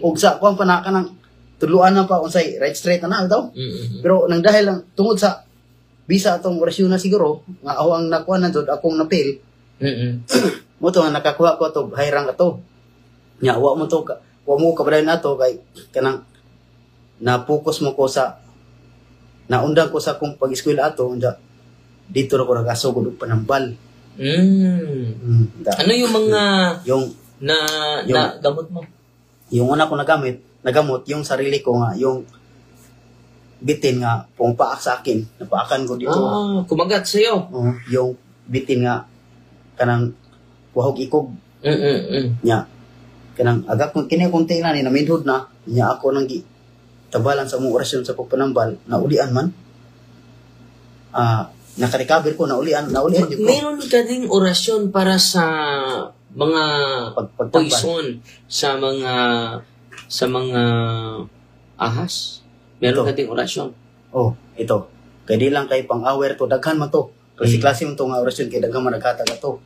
A: Ug sa kuan pa na kanang tuluan na pa unsay right straight na daw. Pero nang dahil lang tungod sa bisa atong orasyon na siguro nga ako ang nakuha na dod akong napil. Mo to nga nakakuha ko to hayrang ato. Nya wa mo kabadayon nato kay kanang na-focus mo ko sa naundang ko sa akong pag-eskwela ato dito ra ko nagasugod og panambal.
B: Ano yung mga
A: Yung
B: na gamot mo?
A: yung una ko nagamot yung sarili ko nga yung bitin nga pumpaak sa akin napaakan ko dito.
B: Kumagat sa'yo.
A: Yung bitin nga kanang wahog ikog nya kanang aga kung kini konti na ni namindhod na nya ako nang tabalan sa mong orasyon sa pagpanambal naulian man naka-recover ko naulian jud ko
B: Meron ka ding orasyon para sa mga
A: pagtambal.
B: poison sa mga ahas. Meron
A: Ito.
B: ka ding orasyon.
A: Ito kay di lang kay pang-aware to daghan man to klase mo to nga orasyon kay daghan man naghatag ato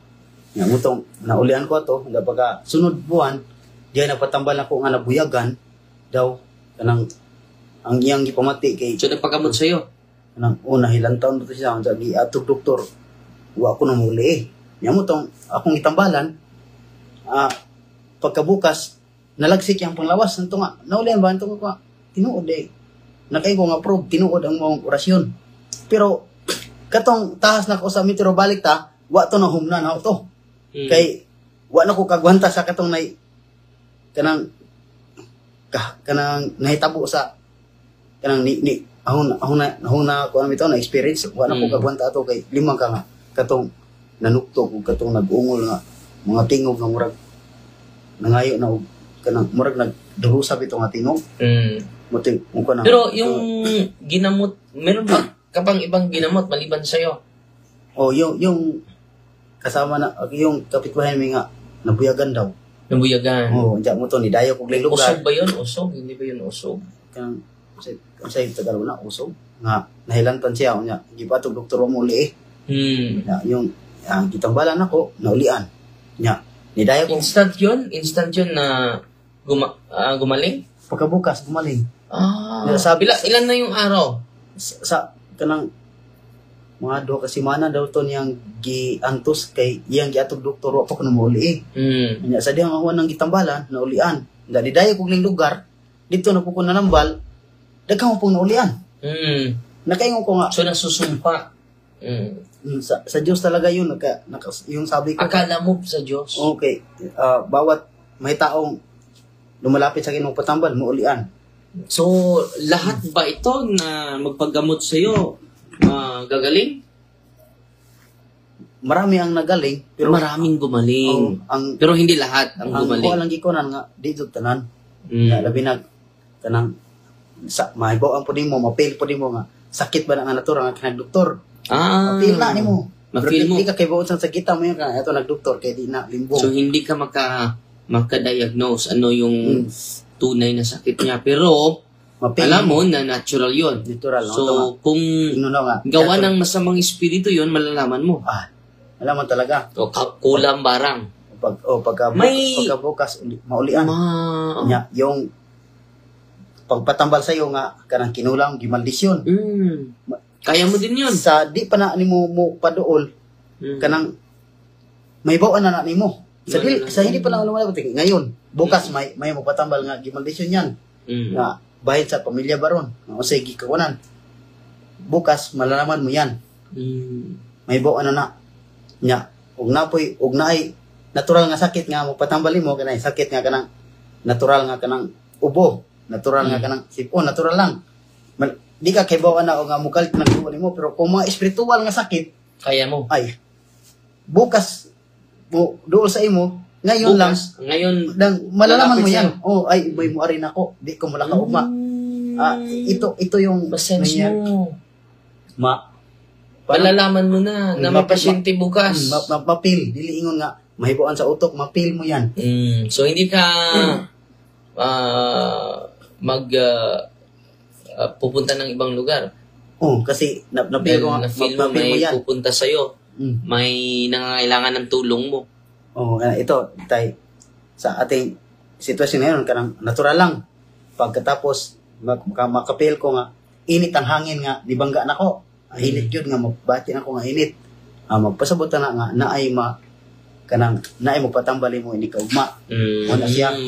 A: nya mo tong naulian ko ato hanggang pagka sunod buwan diay nagpatambal ako nga nabuyagan daw kanang ang iyang gipamati kay
B: So, nagpagamot sa'yo.
A: kanang una ilang taon to siya sa giatog doktor wa ko na muli eh nya mo tong akong itambalan pagkabukas nalagsik yang panglawas nito nga naulian ba nito ko tinuod eh nakay ko nga probe tinuod ang mong orasyon pero katong tahas na ko sa metro balik ta wa to na humna na to kay wa na ko kagwanta sa katong nay kanang nahitabo sa kanang ni ahon na ko ano ito na experience wa na ko kagwanta ato kay lima ka nga katong nanukto ug katong nag-ungol nga mga tingog nga murag nangayo na og kanang murag nagdurusab ito nga tingog Buti, ko na.
B: Pero yung ginamot, meron ba kapang ibang ginamot maliban sa'yo?
A: Yung kasama na, yung kapitbahay namin nga, nabuyagan daw.
B: Nabuyagan.
A: Diyan mo to, ni Dayo kong lugar.
B: Usog ba yun? Usog? Hindi ba yun usog?
A: Kang sa Tagalog na, usog. Nga, nahilantan siya. Hindi pa ito, doktor mo uli eh. Yung kitambalan ako, naulian. Nya, ni Dayo kong
B: Instant yun na gumaling?
A: pagkabukas, gumaling.
B: Sabi, ilan na yung araw?
A: Sa kanang mga duha ka semana daw to niyang giantos kay iyang giatog doktor wa pa kuno mauli nya sa dihang awan nang gitambalan naulian di dayo kog ning lugar dito na po ko nanambal daghang pong naulian nakaingon ko nga
B: so nasusumpa
A: sa Dios talaga yun yung sabi ko
B: akala mo sa Diyos
A: okay bawat may taong lumalapit sa Ginoo patambal maulian.
B: So, lahat ba ito na magpaggamot sa iyo gagaling?
A: Marami ang nagaling, pero
B: maraming gumaling. Pero hindi lahat ang gumaling.
A: Ang lang gikonan nga dito tanan. Labi na kanang mahibaw ang pud mo, mapil pud mo nga sakit ba na nga natura nga kanang doktor. Mapil na nimo.
B: Mapil mo.
A: Hindi ka kay buot sa kita mo nga ato nagdoktor kay di na limbong.
B: So hindi ka maka-diagnose ano yung tunay na sakit niya. Pero, alam mo na natural yun.
A: Natural.
B: So, kung gawa ng masamang espiritu yun, malalaman mo.
A: Malaman talaga.
B: O, kulang barang.
A: Pagkabukas, maulian. Yung pagpatambal sa'yo nga, kanang kinulang, gimaldisyon.
B: Kaya mo din yun.
A: Sa di pa na ni mo paduol, kanang may bawaan na ni mo. Sa hindi pa lang lumalabot. Ngayon, bukas may magpatambal nga gimaldisyon yan. Nga bahid sa pamilya baron. O say gikawanan. Bukas malalaman mo yan. May bawaan na nya. Ug naay natural nga sakit nga magpatambali mo kanay sakit nga kanang natural nga kanang ubo, natural nga kanang sipon, natural lang. Di ka kay bawaan na o nga mukalit man mo pero kung mga espiritual nga sakit
B: kaya mo.
A: Ay bukas mo dool sa imo ngayon bukas, lang ngayon malalaman mo yan ay may mo arin ako di ko mala kaugma ito yung
B: sense mo malalaman mo na may pasyente bukas
A: mapil dili ingon nga mahibuan sa utok mapil mo yan
B: so hindi ka pupunta ng ibang lugar
A: kasi napil ko nga
B: na-feel mo may pupunta sa'yo may nangangailangan ng tulong mo.
A: Ito, sa ating sitwasyon ngayon, kanang natural lang. Pagkatapos, makapil ko nga, init ang hangin nga, dibangga na ko. Init yun nga, mabati na ko nga init. Magpasabot na nga, naay magpatambali mo, hindi ka ugma.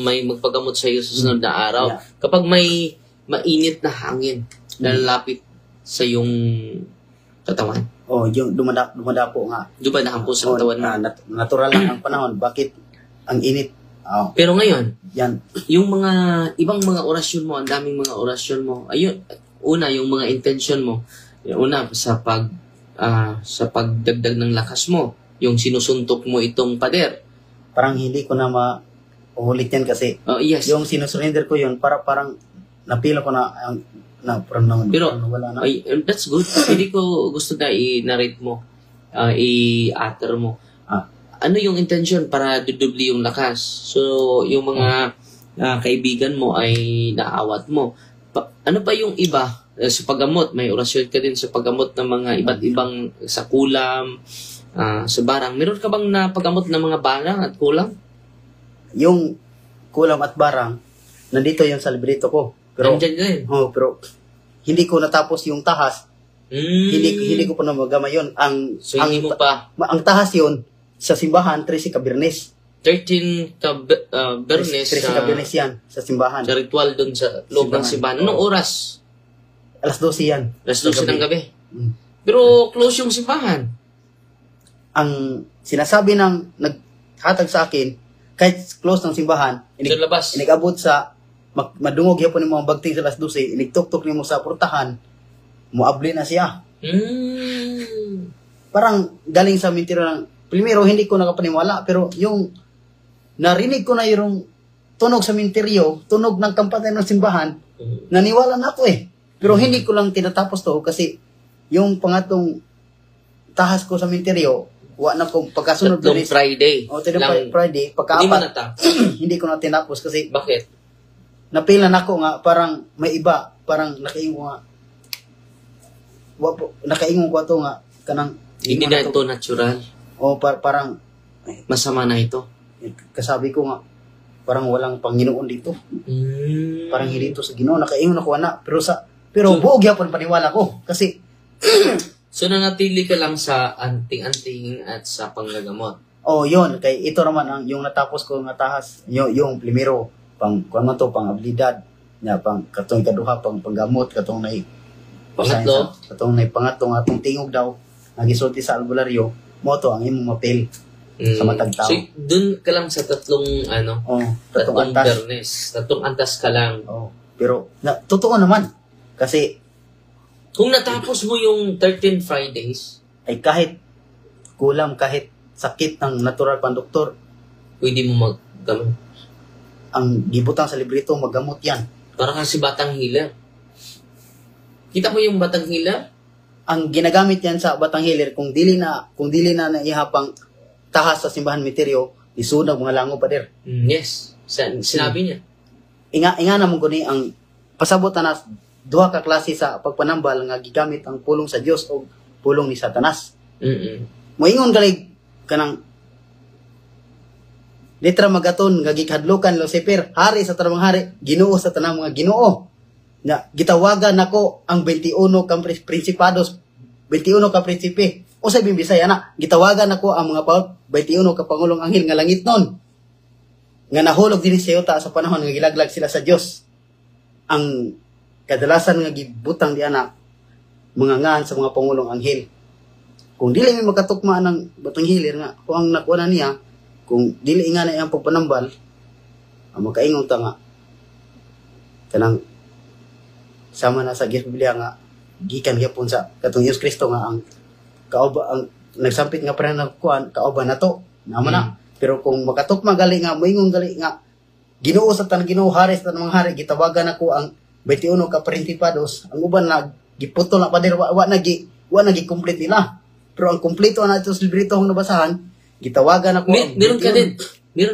B: May magpagamot sa iyo sa sunod na araw. Kapag may mainit na hangin, nalalapit sa iyong katawan.
A: Yung dumadapo nga.
B: Dumadapo sa katawan mo.
A: Natural lang ang panahon. Bakit ang init?
B: Pero ngayon,
A: yan.
B: Yung mga ibang mga orasyon mo, ang daming mga orasyon mo. Ayun, una yung mga intention mo. Una sa pagdagdag ng lakas mo, yung sinusuntok mo itong pader.
A: Parang hindi ko na maulit yan kasi
B: yes.
A: Yung sinusurrender ko yun, parang napila ko na
B: pero
A: wala na.
B: That's good. Hindi ko gusto na i-narrate mo, i-utter mo. Ano yung intention para dudubli yung lakas? So, yung mga kaibigan mo ay naawat mo. Ano pa yung iba? Sa paggamot, may orasyon ka din sa paggamot ng mga iba't ibang sa kulam, sa barang. Meron ka bang napagamot ng mga barang at kulam?
A: Yung kulam at barang, nandito yung sa librito ko. Pero, pero hindi ko natapos yung tahas. Hindi ko pa na magamay yun. Ang tahas yun, sa simbahan, 13 ka Birnes.
B: 13 ka Birnes.
A: 13 ka Birnes yan, sa simbahan.
B: Sa ritual dun sa loob ng simbahan. Anong oras?
A: Alas 12 yan.
B: Alas 12 ng gabi. Pero close yung simbahan.
A: Ang sinasabi ng naghatag sa akin, kahit close ng simbahan, inigabot sa madungog yapon mo ang bagting sa alas 12, inigtuktok nimo sa portahan, muabli na siya. Parang galing sa mentiro ng, primero, hindi ko nakapaniwala, pero yung narinig ko na yung tunog sa menteryo, tunog ng kampanya ng simbahan, Naniwala na ako eh. Pero hindi ko lang tinatapos to kasi yung pangatong tahas ko sa minteryo, wa na kong pagkasunod
B: Tatlong Friday.
A: O, tatlong
B: lang.
A: Friday,
B: Hindi mo
A: pagkaapat,
B: natapos.
A: hindi ko na tinapos kasi
B: Bakit?
A: napila na ako nga, parang may iba, parang nakaingon nga, nakaingon ko ito nga, kanang,
B: Hindi na ito natural.
A: o parang,
B: Masama na ito.
A: kasabi ko nga, parang walang Panginoon dito. Parang hindi ito sa Ginoo, nakaingon ako na, pero buog yapon paniwala ko, kasi,
B: So, nanatili ka lang sa anting-anting at sa panggagamot.
A: yun, kay ito naman, yung natapos ko nga tahas, yung primero, pang abilidad, na pang katong ikaduha, pang panggamot, katong nay,
B: Pangatlo?
A: katong nay pangatlo, atong tingog daw, nagisulti sa albularyo, mo to ang imong mapil. Sa matag tao.
B: So, dun ka lang sa tatlong, tatlong
A: antas.
B: bernes. Tatlong antas ka lang.
A: Pero, totoo naman. Kasi,
B: Kung natapos mo yung 13 Fridays,
A: ay kahit kulam, kahit sakit ng natural pang doktor,
B: pwede mo maggamot.
A: ang gibutang sa librito, maggamot yan.
B: Para kasi batang healer. Kita mo yung batang healer?
A: Ang ginagamit yan sa Batang Healer, kung dili na naihapang tahas sa simbahan misteryo, isunag mga lango pa der.
B: Yes. Sinabi niya.
A: Inga naman ko ni ang pasabot na duha ka klase sa pagpanambal nga gigamit ang pulong sa Dios o pulong ni Satanas. Moingon galig kanang litra magaton nga gikadlukan Lucifer, hari sa tanang hari, Ginoo sa tanang mga Ginoo. Na gitawagan nako ang 21 ka prinsipados, 21 ka prinsipe. O sa Bisaya na, gitawagan nako ang mga 21 ka pangulong anghel nga langit nun. Nga nahulog din sa yuta sa panahon nga gilaglag sila sa Dios. Ang kadalasan nga gibutang di ana mga ngan sa mga pangulong anghel. Kung dili may makatukma ng Batang Healer nga, kung ang nakuha na niya, kung dili nga na iyang pagpanambal, ang makaingon ta nga, kanang sama na sa Biblia nga, gikan gyapon sa katong Yesus Kristo nga ang nagsampit nga parang nagkuhan, kauban na to, naman na. Pero kung makatukma gali nga, moingon gali nga, Ginoo sa tanang Ginoo, hari sa tanang mga hari, gitawagan ako ang 21 ka prinsipados, ang uban na giputol na pader, wa nagi complete nila. Pero ang kompleto na ito sa librito akong nabasahan, gitawagan ako.
B: Meron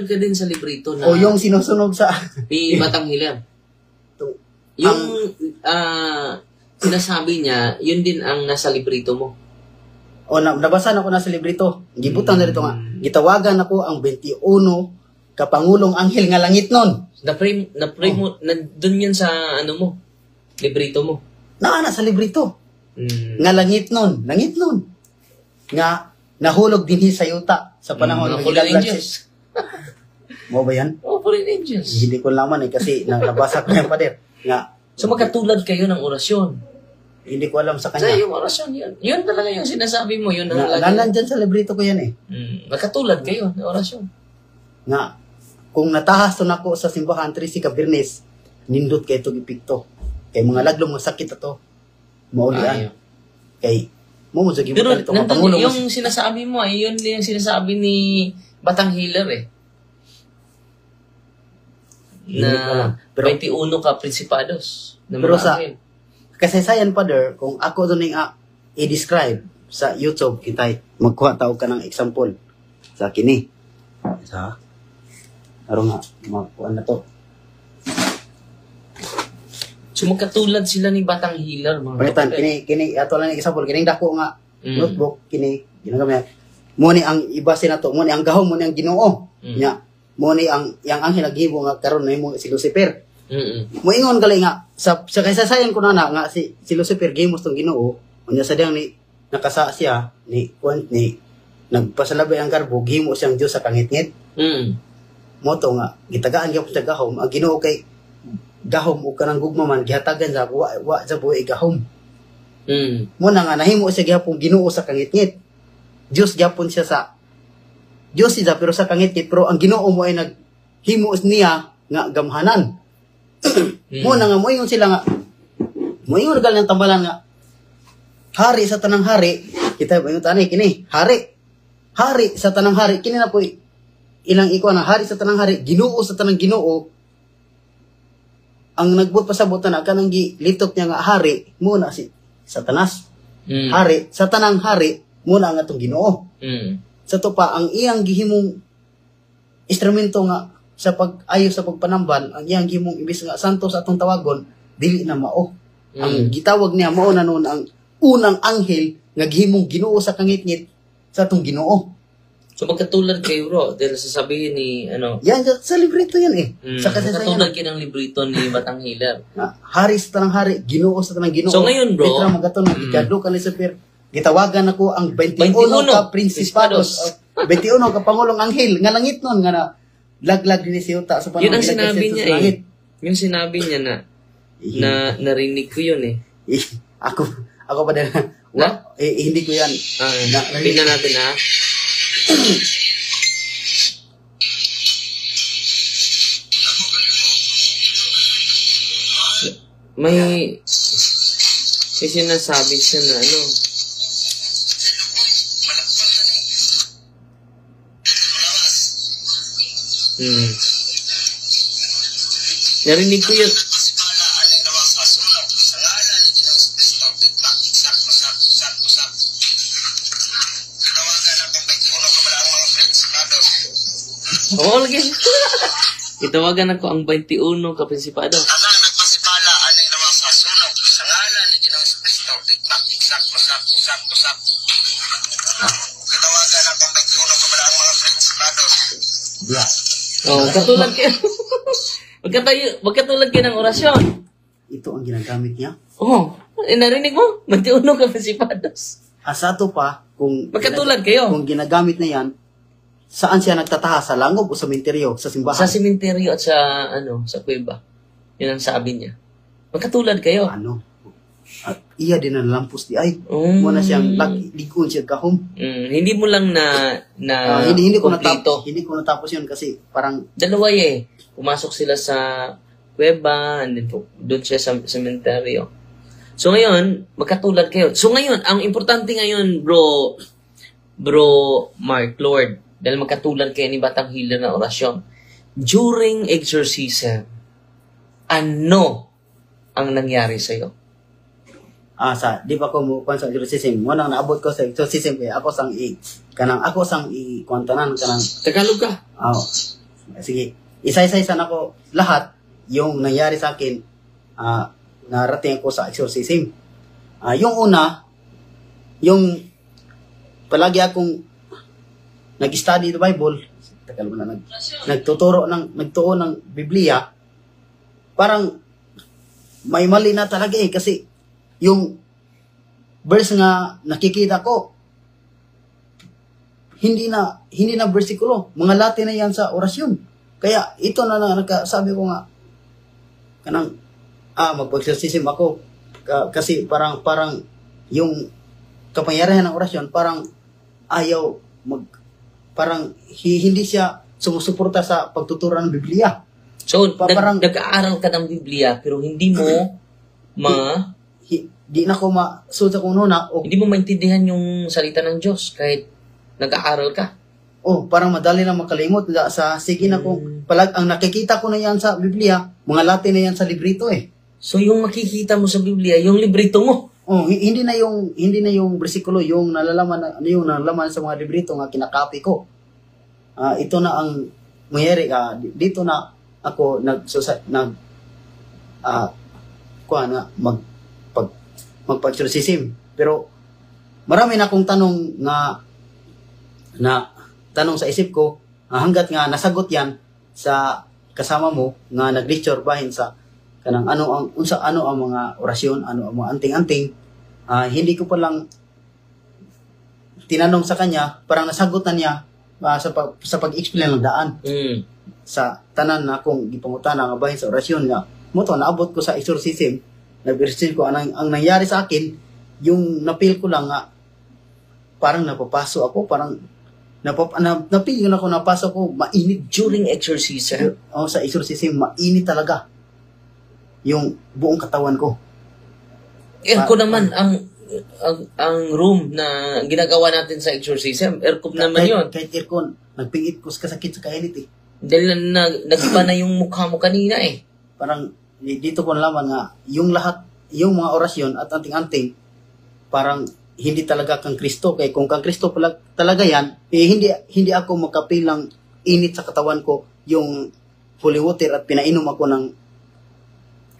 B: ka din sa librito na
A: o yung sinusunog sa
B: may Batang Healer. Yung sinasabi niya, yun din ang nasa librito mo.
A: O nabasahan ako na sa librito. Gibutang na dito nga. Gitawagan ako ang 21 kapangulong anghel nga langit nun.
B: Na-pray mo, nandun yan sa librito mo.
A: Na sa librito. Nga langit nun. Nga nahulog din sa yuta sa panahon ng
B: Fallen Angels.
A: Mo ba yan?
B: Fallen Angels.
A: Hindi ko laman kasi nabasa ko yan pader. Nga.
B: So magkatulad kayo ng orasyon.
A: Hindi ko alam sa
B: Kasi
A: kanya.
B: yung orasyon yun. Yun talaga yung sinasabi mo. Yun ang lagi.
A: Nandyan sa librito ko yan eh.
B: Magkatulad kayo ng orasyon.
A: Nga. Kung natahas to nako sa simbahan 13 ka Birnes, nindot kay ito gipikto. Kay mga laglong mga sakit ito. Maulian. Kay mo sa
B: pero
A: gibutan ito
B: nandun yung sinasabi mo yun yung sinasabi ni Batang Healer na
A: pero
B: 21 ka prinsipados.
A: Pero sa kasaysayan pader, kung ako doon i-describe sa YouTube, kitay magkuha tao ka ng example sa kini. Sa aron nga makuha na to.
B: So magkatulad sila ni Batang Healer mga
A: Palitan
B: kapatid.
A: kini ato lang example kining dako nga notebook kini ginagamit. Mo ni ang iba sinato, mo ni ang gahom, mo ni ang Ginoo. Nya mo ni ang yang anghel naghimo nga karon na mo si Lucifer. Moingon gali nga sa kasaysayan ko na nga si Lucifer gihimo tong Ginoo, unya sa diyang ni nakasa siya ni nagpasalabay ang karbo, gihimo siyang Dios sa kangit-ngit. Mo to nga gitagaan gyud sa gahom, ang Ginoo kay gahom o kanang gugma man gihatagan sa wa sa buhay gahom. Mo na nga nahimo siya gihapon Ginoo sa kangit-ngit. Dios gyapon siya sa Dios siya pero sa kangit-ngit, pero ang Ginoo mo ay naghimo niya nga gamhanan. Mo na nga moingon sila nga moingon gal ng tambalan nga hari sa tanang hari, kita ba yung tani kini hari sa tanang hari kini na po ilang iko na hari sa tanang hari, Ginoo sa tanang Ginoo. ang nagbut pasabot na kanang gilitok niya nga hari muna si Satanas. Hari, sa tanang hari muna ang atong Ginoo. Sa to pa ang iyang gihimong instrumento nga sa pag-ayo sa pagpanamban, ang iyang gihimong ibis nga santo sa atong tawagon dili na mao. Ang gitawag niya mao na noon ang unang anghel nga gihimong Ginoo sa kangitngit sa atong Ginoo.
B: So magkatulad kayo, bro, dahil sasabihin ni,
A: Yan, sa librito yan eh. Sa
B: magkatulad kayo ng librito ni Batang Healer.
A: Hari sa tanang hari, Ginoo sa tanang Ginoo.
B: So ngayon, bro,
A: Petra magaton ikadlo ka Lucifer. Gitawagan ako ang 21 ka prinsipados. 21 ka pangulong anghel nga langit nun nga na laglag din si Yuta sa panahon.
B: Yun ang sinabi niya eh. Yung sinabi niya na narinig ko yun eh.
A: Ako pa din. Hindi ko yan.
B: Tingnan natin ha. May sinasabi siya na narinig ko yun. Oo, lagi. Itawagan ako ang 21 kaprinsipado.
D: Ang nagpasipala anay nawang kasunog sa ngalan ni Ginoong Kristo usap. Itawagan ako ang 21 kabalaang mga prinsipado.
B: Katulad kayo. Magkatulad kayo ng orasyon.
A: Ito ang ginagamit niya.
B: Narinig mo? 21 kapresipados.
A: Asato pa, kung
B: magkatulad kayo.
A: Kung ginagamit na yan, saan siya nagtataha? Sa langob o sa sementeryo? Sa simbahan?
B: Sa sementeryo at sa kuweba. Yun ang sabi niya. Magkatulad kayo.
A: At iya din ang lampos di ay. Muna siyang ligon siya kahom.
B: Hindi mo lang
A: hindi ko
B: kompleto.
A: Hindi ko natapos yun kasi parang
B: dalawa eh. Pumasok sila sa kuweba, and then doon siya sa sementeryo. So ngayon, magkatulad kayo. So ngayon, ang importante ngayon, bro Mark, Lord, dahil magkatulad kayo ni Batang Healer na orasyon, during exorcism, ano ang nangyari sa'yo?
A: Di ba ko mo sa exorcism? Munang naabot ko sa exorcism kaya ako sang kwantanan kanang
B: Tagalog ka.
A: Sige. Isa-isa ako lahat yung nangyari sa akin narating ako sa exorcism. Yung una, yung palagi akong nag-study the Bible, nagtuo ng Biblia, parang may mali na talaga eh kasi yung verse nga nakikita ko hindi na bersikulo, mga Latin na yan sa orasyon. Kaya ito na nagsabi ko nga kanang magpag-exorcism ako kasi parang yung kapangyarihan ng orasyon parang ayaw parang hindi siya sumusuporta sa pagtuturo ng Biblia.
B: So, nag-aaral ka ng Biblia pero hindi mo
A: di na ko masuot sa kununa o
B: hindi mo maintindihan yung salita ng Diyos kahit nag-aaral ka.
A: Parang madali na makalimot sa sige na kung ang nakikita ko na yan sa Biblia, mga Latin na yan sa librito eh.
B: So yung makikita mo sa Biblia, yung librito mo.
A: Hindi na yung bersikulo, yung nalalaman sa mga librito nga kinakapi ko. Ito na ang mayari dito na ako magpa-exorcism. Pero marami na akong tanong na tanong sa isip ko, hanggat nga nasagot yan sa kasama mo nga nag-lecture bahin sa kanang ano ang mga orasyon, ano ang mga anting-anting, hindi ko pa lang tinanong sa kanya, parang nasagot na niya sa pag-explain ng daan. Sa tanan na akong gipangutana nga bahin sa orasyon nga moto naabot ko sa exorcism, nag-receive ko ang nangyari sa akin, yung napil ko lang nga parang napapaso ako, parang napil ako, napasok ko, mainit.
B: During exorcism?
A: Sa exorcism, mainit talaga yung buong katawan ko.
B: Aircon naman ang room na ginagawa natin sa exorcism. Aircon naman yun.
A: Kahit aircon, nagpingit ko kasakit sa kainit eh.
B: Dahil nagpa na yung mukha mo kanina eh.
A: Parang dito ko nalaman nga, yung lahat, yung mga orasyon at anting-anting, parang hindi talaga kang Kristo. Kaya kung kang Kristo talaga yan, hindi ako makapilang init sa katawan ko yung holy water at pinainom ako ng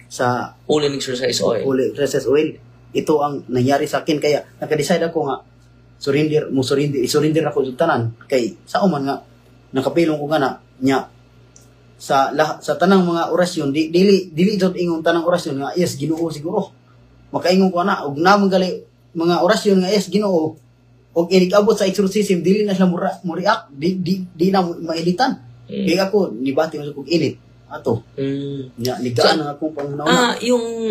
A: sa
B: Holy exercise oil.
A: holy process oil. Ito ang nangyari sa akin. Kaya nakadecide ako nga, surrender ako sa tanan. Kay sa uman nga, nakapilong ko nga na, nya, sa tanang mga orasyon, dili jud ingon tanang orasyon nga, yes, Ginoo siguro. Makaingon ko na, ug namang gali, mga orasyon nga, yes, Ginoo, ug inig-abot sa exorcism, dili na sila mo react, di na mailitan. Kaya ako, nibati mo sa kong init. Ato. Ligaan na akong pangunauna.
B: Yung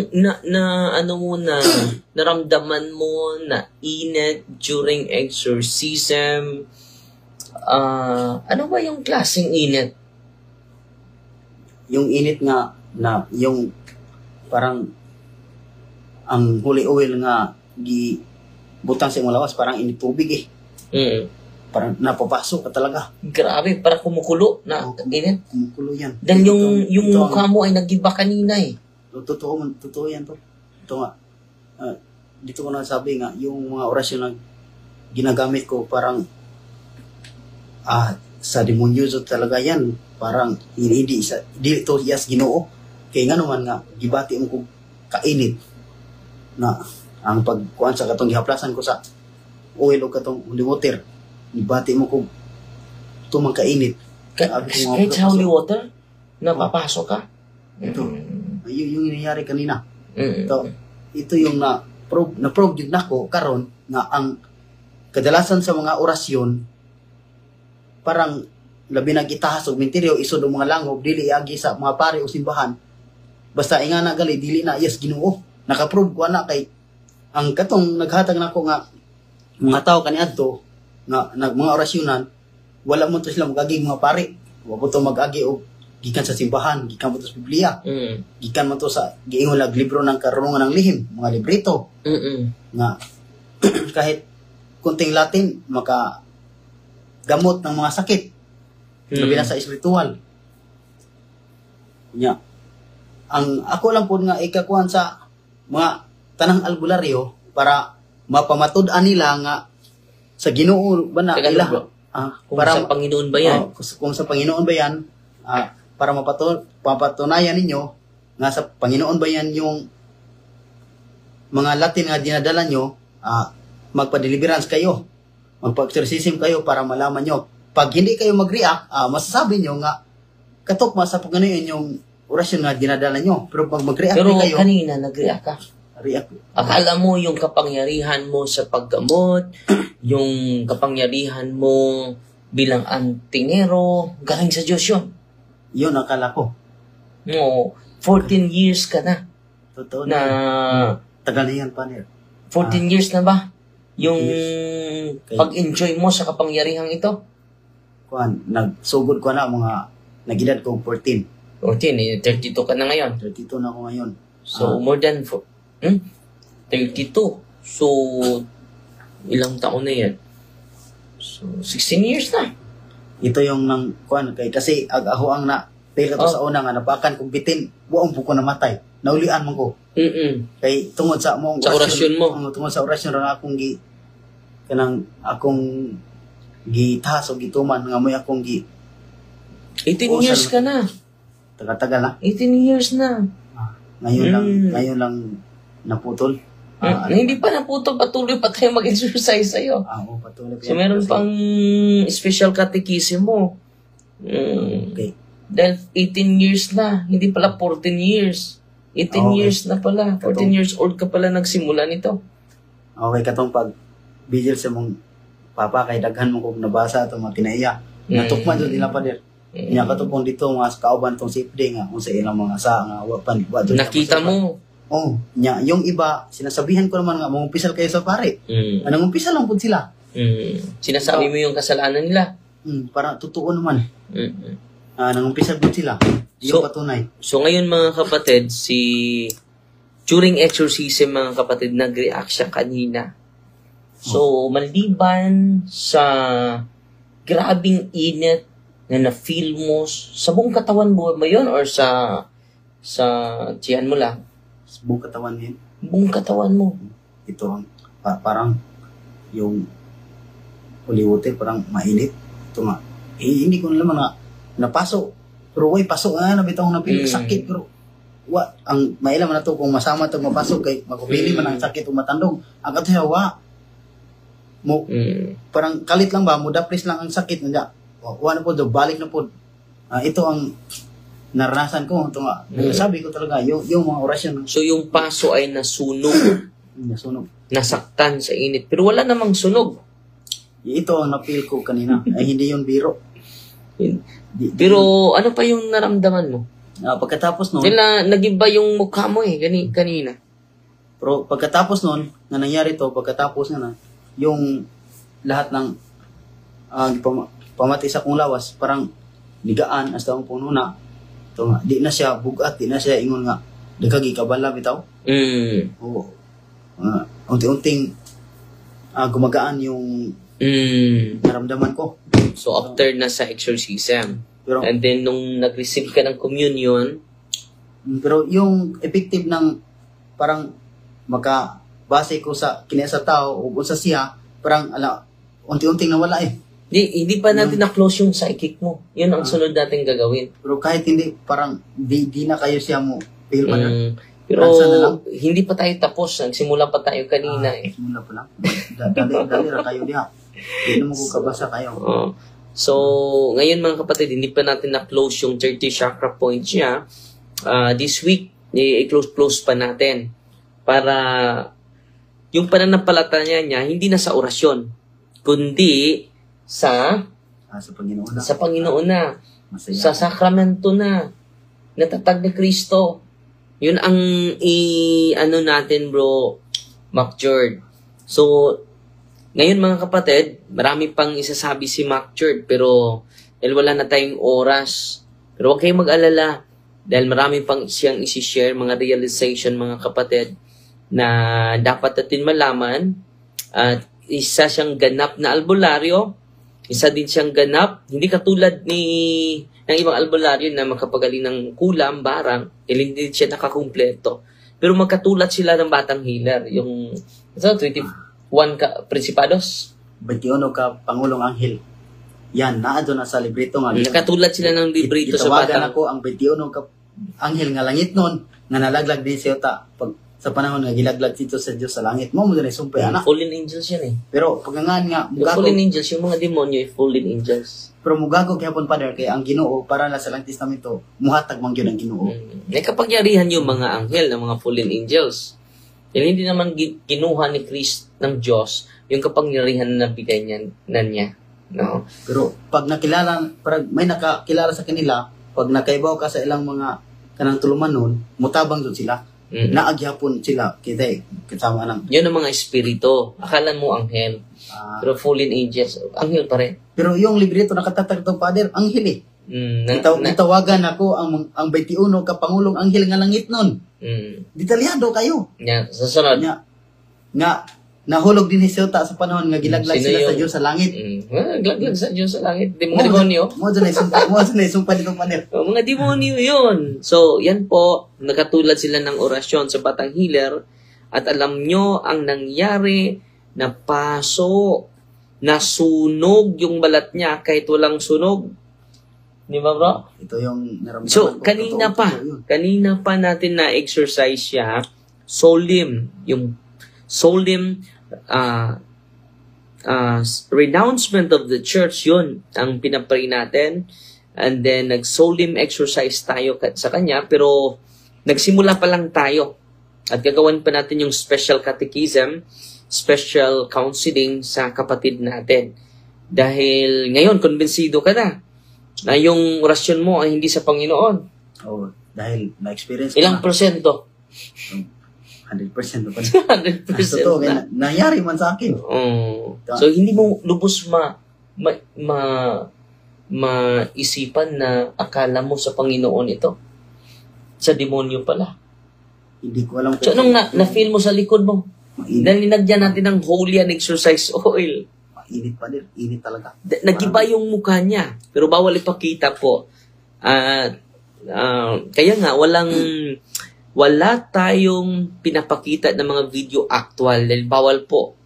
B: ano mo na naramdaman mo na init during exorcism, ano ba yung klaseng init?
A: Yung init nga, na yung parang ang holy oil nga butang sa imong lawas, parang init tubig eh. Parang napapasok ka talaga.
B: Grabe, parang kumukulo na init.
A: Kumukulo yan.
B: Then yung mukha mo ay nag-iba kanina eh.
A: Totoo yan to. Ito nga. Dito ko na sabi nga, yung mga orasyon na ginagamit ko, parang sa demonyoso talaga yan. Parang hindi ito yes Ginoo. Kaya nga naman nga, gibati mo ko kainit na ang pagkuhan sa katong gihaplasan ko sa oil o katong holy water. Ibati mo kung tumang kainit.
B: Kahit sa holy water, napapasok ka?
A: Ito. Yung nangyari kanina.
B: Mm.
A: Ito yung na-prove yun nako karon na ang kadalasan sa mga orasyon, parang labi na gitahas o menteryo, isod o mga langob, dili agi sa mga pare o simbahan. Basta inga na gali, dili na, yes, Ginoo. Nakaprove ko na kay ang katong naghatag na ko nga mga tao kaniadto nga mga orasyonan, wala mo to sila magagi mga pare. Wa mo to magagi og gikan sa simbahan, gikan mo to sa Biblia. Gikan mo to sa giingon lag libro ng karunungan ng lihim, mga librito. Nga kahit kunting Latin maka gamot ng mga sakit. Labi na sa espiritual. Nya. Ang ako lang po nga ikakuan sa mga tanang albularyo para mapamatud-an nila nga sa Ginoo ba na ila
B: kung para sa Panginoon ba yan?
A: Kung sa Panginoon ba yan, para mapatunayan ninyo nga sa Panginoon ba yan yung mga Latin nga dinadala nyo, magpa-deliverance kayo, magpa-exorcism kayo para malaman nyo. Pag hindi kayo mag-react, masasabi nyo nga katukma sa paganoon yung orasyon nga dinadala nyo. Pero pag mag-react
B: kayo...
A: Pero
B: kanina nag-react ka. Akala mo yung kapangyarihan mo sa paggamot, yung kapangyarihan mo bilang antingero, galing sa Diyos yun.
A: Yun akala ko.
B: No, 14 years ka na.
A: Totoo
B: na.
A: Tagal na yan, Panir.
B: 14 years na ba? Yung pag-enjoy mo sa kapangyarihang ito?
A: Nagsugod ko na mga nagidad ko 14.
B: 14, 32 ka na ngayon.
A: 32 na ako ngayon.
B: So, more than 32. So, ilang taon na yan? So, 16 years na.
A: Ito yung kasi agaho ang na fail ko sa una nga napakan kong bitin, buong po ko namatay. Naulian mo ko. Kay tungod sa mong
B: orasyon mo.
A: Tungod sa orasyon ron akong gitaas o gituman nga mo'y akong
B: 18 years ka na.
A: Tagal na.
B: 18 years na.
A: Ngayon lang naputol.
B: Hindi pa naputol, patuloy pa tayo mag-exercise sa'yo.
A: Patuloy.
B: So, meron pang special catechism mo.
A: Okay.
B: Dahil 18 years na, hindi pala 14 years. 18 years na pala. 14 years old ka pala nagsimula nito.
A: Okay, katong pag vigil sa mong papa, kay daghan mo kung nabasa itong mga kinaiya. Natukman doon nila pa din. Nya katupong dito mga kauban tong safety nga kung sa ilang mga sa nga
B: nakita mo.
A: Nya yung iba sinasabihan ko naman nga mangumpisal kayo sa pare. Nangumpisal lang pud sila.
B: Sinasabi mo yung kasalanan nila.
A: Para totoo naman. Nangumpisal pud sila. Yung patunay.
B: So ngayon mga kapatid, during exorcism mga kapatid, nag-react siya kanina. So maliban sa grabing init na na-feel mo sa buong katawan mo ba yun or sa sa tiyan mo lang.
A: Buong katawan niya.
B: Buong katawan mo.
A: Ito ang parang yung holy water, parang mainit. Ito nga. Hindi ko naman na napaso. Pero way, pasok nga, nabitaw na pili. Sakit, pero ang mailam na to kung masama to mapasok kay makupili man ang sakit o matandong. Ang katawa, mo, parang kalit lang ba, mo daplis lang ang sakit. Nanda, na po, balik na po. Ito ang naranasan ko. Ito nga, sabi ko talaga, yung mga orasyon.
B: So yung paso ay nasunog.
A: Nasunog.
B: Nasaktan sa init. Pero wala namang sunog.
A: Ito ang napil ko kanina. Ay hindi yun biro.
B: Pero ano pa yung naramdaman mo?
A: Pagkatapos nun,
B: Nag-iba yung mukha mo kanina.
A: pero pagkatapos nun, na nangyari to, pagkatapos na yung lahat ng pamati sa kong lawas, parang ligaan, hasta ang puno na. Ito nga, di na siya bugat, di na siya ingon nga, dagagi kabala bitaw. Oo. Unti-unting gumagaan yung naramdaman ko.
B: So after na sa exorcism,
A: Pero,
B: and then nung nag-receive ka ng communion,
A: pero yung effective ng parang makabase ko sa kinesa tao o sa siya, parang unti-unting nawala eh.
B: hindi pa natin na-close yung psychic mo. Yun ang sunod natin gagawin.
A: Pero kahit hindi, parang di na kayo siya mo feel pa na.
B: Pero
A: Ransa na lang.
B: hindi pa tayo tapos. Nagsimula pa tayo kanina
A: Simula pa lang. Dali ra kayo diha. Hindi mo ko kabasa kayo.
B: So, ngayon mga kapatid, hindi pa natin na-close yung 30 chakra points niya. This week, i-close pa natin. Para yung pananampalataya niya, hindi na sa orasyon, kundi sa Panginoon na.
A: Masaya.
B: Sa sakramento na. Natatag ni Kristo. Yun ang natin, bro, Mac Jord. So, ngayon mga kapatid, marami pang isasabi si Mac Jord, pero dahil wala na tayong oras. Pero huwag kayong mag-alala dahil marami pang siyang isi-share, mga realization mga kapatid, na dapat natin malaman. At isa siyang ganap na albularyo, isa din siyang ganap, hindi katulad ng ibang albularyo na makapagaling ng kulam, barang, hindi siya nakakumpleto. Pero magkatulad sila ng batang healer, yung 21 Principados.
A: 21 ka Pangulong Anghel. Yan, naado na sa librito nga.
B: Nakatulad sila ng librito sa
A: Itawagan
B: batang.
A: ako ang 21 ka Anghel nga langit nun, nga nalaglag din siya pag sa panahon nga gilaglag dito sa Diyos sa langit. Mo na sumpay anak.
B: Fallen angels yan
A: Pero pagkangan nga
B: Yung fallen angels, yung mga demonyo, yung fallen angels.
A: pero mugago gyapon Father kay ang Ginoo para na sa lang testamento muhatag man gyud ang Ginoo.
B: May kapangyarihan yung mga anghel, ng mga fallen angels. Dahil hindi naman kinuha ni Christ ng Diyos yung kapangyarihan na bigay niya. No?
A: Pero pag nakilala, parang may nakakilala sa kanila, pag nakaibaw ka sa ilang mga kanang tuluman nun, mutabang doon sila. Naagyapon sila, kita kasama ng.
B: Yun ang mga espiritu. Akala mo anghel. Pero fallen angels, anghel pa rin.
A: Pero yung librito nakatatag to Father, anghel eh. Itawagan ako ang 21 ka Pangulong Anghel nga langit nun. Detalyado kayo.
B: Sa sunod.
A: Nga nahulog din si Sota sa panahon nga gilaglag sila sa Diyos sa langit.
B: Naglaglag sa Diyos sa langit. Mga demonyo.
A: Mo na isumpa dito Father.
B: Mga demonyo yun. So, yan po, nakatulad sila ng orasyon sa batang healer at alam nyo ang nangyari na paso, nasunog yung balat niya kahit walang sunog. Di ba, bro?
A: Ito yung naramdaman
B: So,
A: ko.
B: kanina pa natin na-exercise siya, solemn, yung solemn renouncement of the church, yun ang pinapray natin. And then, nag-solemn exercise tayo sa kanya, pero nagsimula pa lang tayo. At gagawin pa natin yung special catechism, special counseling sa kapatid natin. Dahil ngayon, konbensido ka na yung orasyon mo ay hindi sa Panginoon.
A: Oh, dahil na-experience ko
B: Ilang porsyento?
A: 100% pa.
B: 100%
A: Totoo,
B: na.
A: nangyari man sa akin.
B: So, hindi mo lubos maisipan na akala mo sa Panginoon ito. Sa demonyo pala.
A: Hindi ko alam.
B: So, anong na-feel mo sa likod mo?
A: Mainit.
B: Dahil ninagyan natin ng holy and exercise oil.
A: Mainit pa din. Init talaga.
B: Nagiba yung mukha niya. Pero bawal ipakita po. Kaya nga, wala tayong pinapakita ng mga video actual dahil bawal po.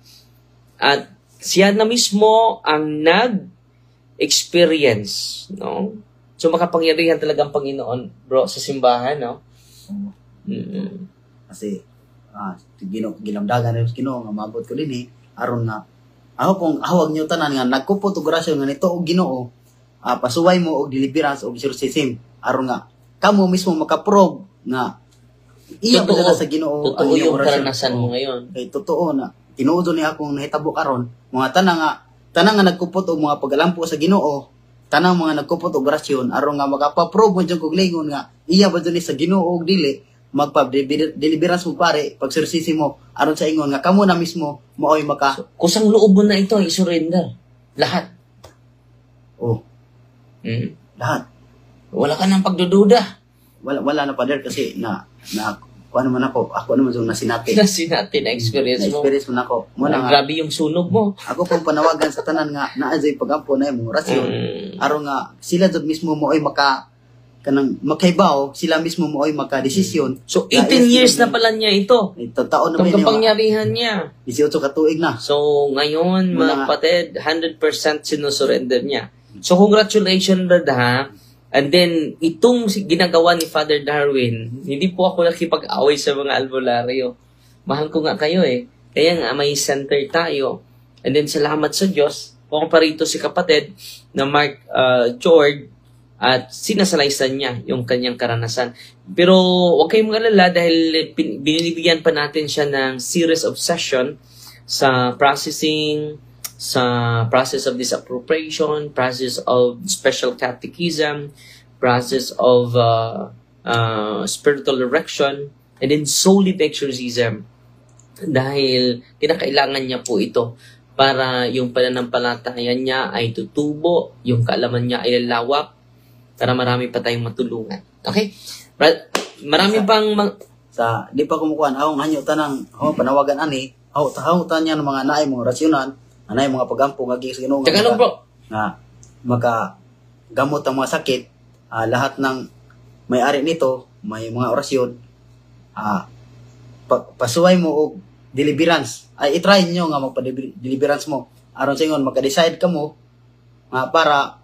B: At siya na mismo ang nag-experience, no? So, makapangyarihan talagang Panginoon, bro, sa simbahan, no?
A: Kasi, ginamdagan na yung Ginoo, nga mabot ko din aron na, ako kung ahawag nyo tanan nga, nagkupot og grasya nga nito og Ginoo, pasuway mo og deliverance og exorcism, aron nga, kamo mismo makaprove nga, iya ba
B: Totoo.
A: sa Ginoo
B: Totoo
A: iyong
B: yung
A: orasyon?
B: karanasan mo ngayon.
A: Kay totoo na, tinuod ni akong nahitabo karon, mga tanang nga nagkupot og mga pagalampo sa Ginoo, tanang mga nagkupot og grasyon, aron nga makapaprove mo dyan kong lingon nga, iya ba dyan sa Ginoo og dili, magpa-deliverance mo pare, pagsursisi mo, aron sa ingon nga, kamo na mismo, maoy maka,
B: Kusang loob mo na ito, i-surrender. Lahat.
A: lahat.
B: Wala ka ng pagdududa.
A: Wala na pader kasi kuha naman ako naman yung nasinati.
B: Kasi natin na-experience mo.
A: Na-experience mo na ako. Muna nga,
B: Grabe yung sunog mo.
A: ako pong panawagan sa tanan nga, naadjay pagampo na yung orasyon, aron nga, sila dod mismo mo ay makaibaw, sila mismo mo ay makadesisyon.
B: So, 18 years na pala niya ito.
A: Ito, taon na
B: Itong
A: ba yun?
B: kapangyarihan niya.
A: 18 katuig na.
B: So, ngayon,
A: Wala
B: mga
A: nga.
B: kapatid, 100% sinusurrender niya. So, congratulations, Brad, ha? And then, itong ginagawa ni Father Darwin, hindi po ako nakipag-away sa mga albularyo. Mahal ko nga kayo Kaya nga, may center tayo. And then, salamat sa Diyos. Kung pa rito si kapatid na Mark George at sinasalaysan niya yung kanyang karanasan. Pero, huwag kayong mag-alala dahil binibigyan pa natin siya ng series of session sa processing, sa process of disappropriation, process of special catechism, process of spiritual direction, and then solid exorcism. Dahil kinakailangan niya po ito para yung pananampalataya niya ay tutubo, yung kaalaman niya ay lalawak, para marami pa tayong matulungan. Okay? Marami pang
A: Sa, di pa kumukuhan, akong hanyo tanang, panawagan ani, hawutan niya ng mga naay, mga rasyonan, anay mga pagampo, nga sa Ginoo,
B: Teka lang, bro.
A: nga makagamot ang mga sakit, lahat ng may-ari nito, may mga orasyon, pasuway mo og deliverance. Ay, itry nyo nga magpa-deliverance mo. Aron sa ingon, magka-decide ka mo, para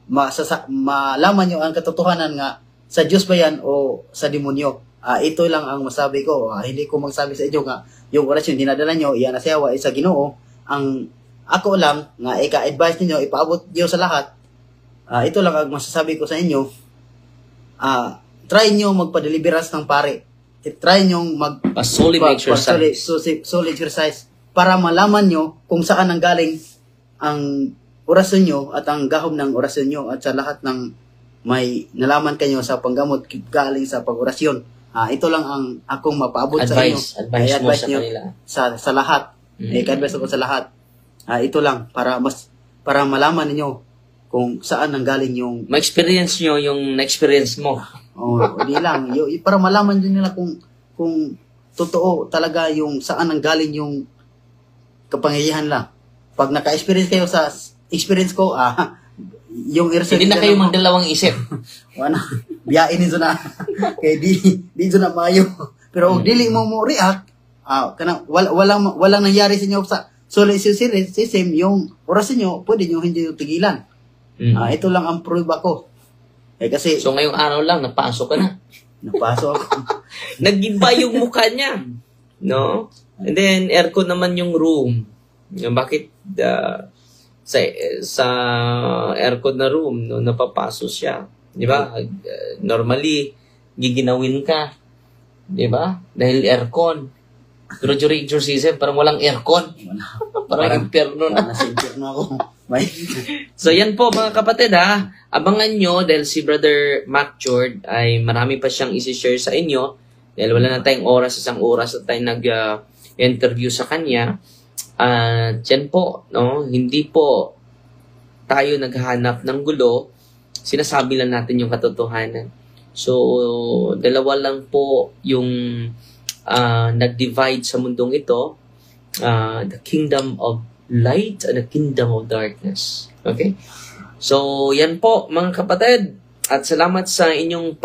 A: malaman nyo ang katotohanan nga sa Diyos ba yan o sa demonyo. Ito lang ang masabi ko. Hindi ko magsabi sa inyo nga yung orasyon dinadala nyo, iyan na siyawa sa Ginoo. Ang ako lang nga ika-advise niyo, ipaabot niyo sa lahat. Ito lang ang masasabi ko sa inyo. Try nyo magpa-deliverance ng pare. Try nyo
B: solid exercise.
A: Solid exercise para malaman nyo kung saan ang galing ang orasyon nyo at ang gahom ng orasyon nyo at sa lahat ng may nalaman kayo sa panggamot galing sa pag-orasyon. Ito lang ang akong mapaabot sa inyo.
B: Advice mo sa
A: nyo
B: kanila.
A: Sa lahat. I-advise ako sa lahat. Ito lang para malaman niyo kung saan ang galing yung
B: Ma-experience nyo yung na-experience mo.
A: di lang para malaman din nila kung totoo talaga yung saan ang galing yung kapangyarihan lang. Pag naka-experience kayo sa experience ko, yung
B: Hindi na kayo magdalawang isip.
A: wala biyain nito na kay di na mayo. Pero kung dili mo react, walang nangyari sa inyo sa solid system, yung orasyon nyo, pwede nyo hindi yung tigilan. Ito lang ang prueba ko. Kasi,
B: So, ngayong araw lang, napasok ka na.
A: napasok.
B: Nag-iba yung mukha niya. No? And then, aircon naman yung room. Bakit sa aircon na room, no, napapasok siya? Di ba? Normally, giginawin ka. Di ba? Dahil aircon. Pero during exorcism, parang walang aircon. Parang impyerno na.
A: Nasa impyerno ako.
B: So, yan po mga kapatid ha. Abangan nyo dahil si Brother Mac George ay marami pa siyang isi-share sa inyo. Dahil wala na tayong isang oras na tayo nag-interview sa kanya. Yan po, no? Hindi po tayo naghahanap ng gulo. Sinasabi lang natin yung katotohanan. So, dalawa lang po yung nag-divide sa mundong ito, the kingdom of light and the kingdom of darkness. Okay? So, yan po, mga kapatid. At salamat sa inyong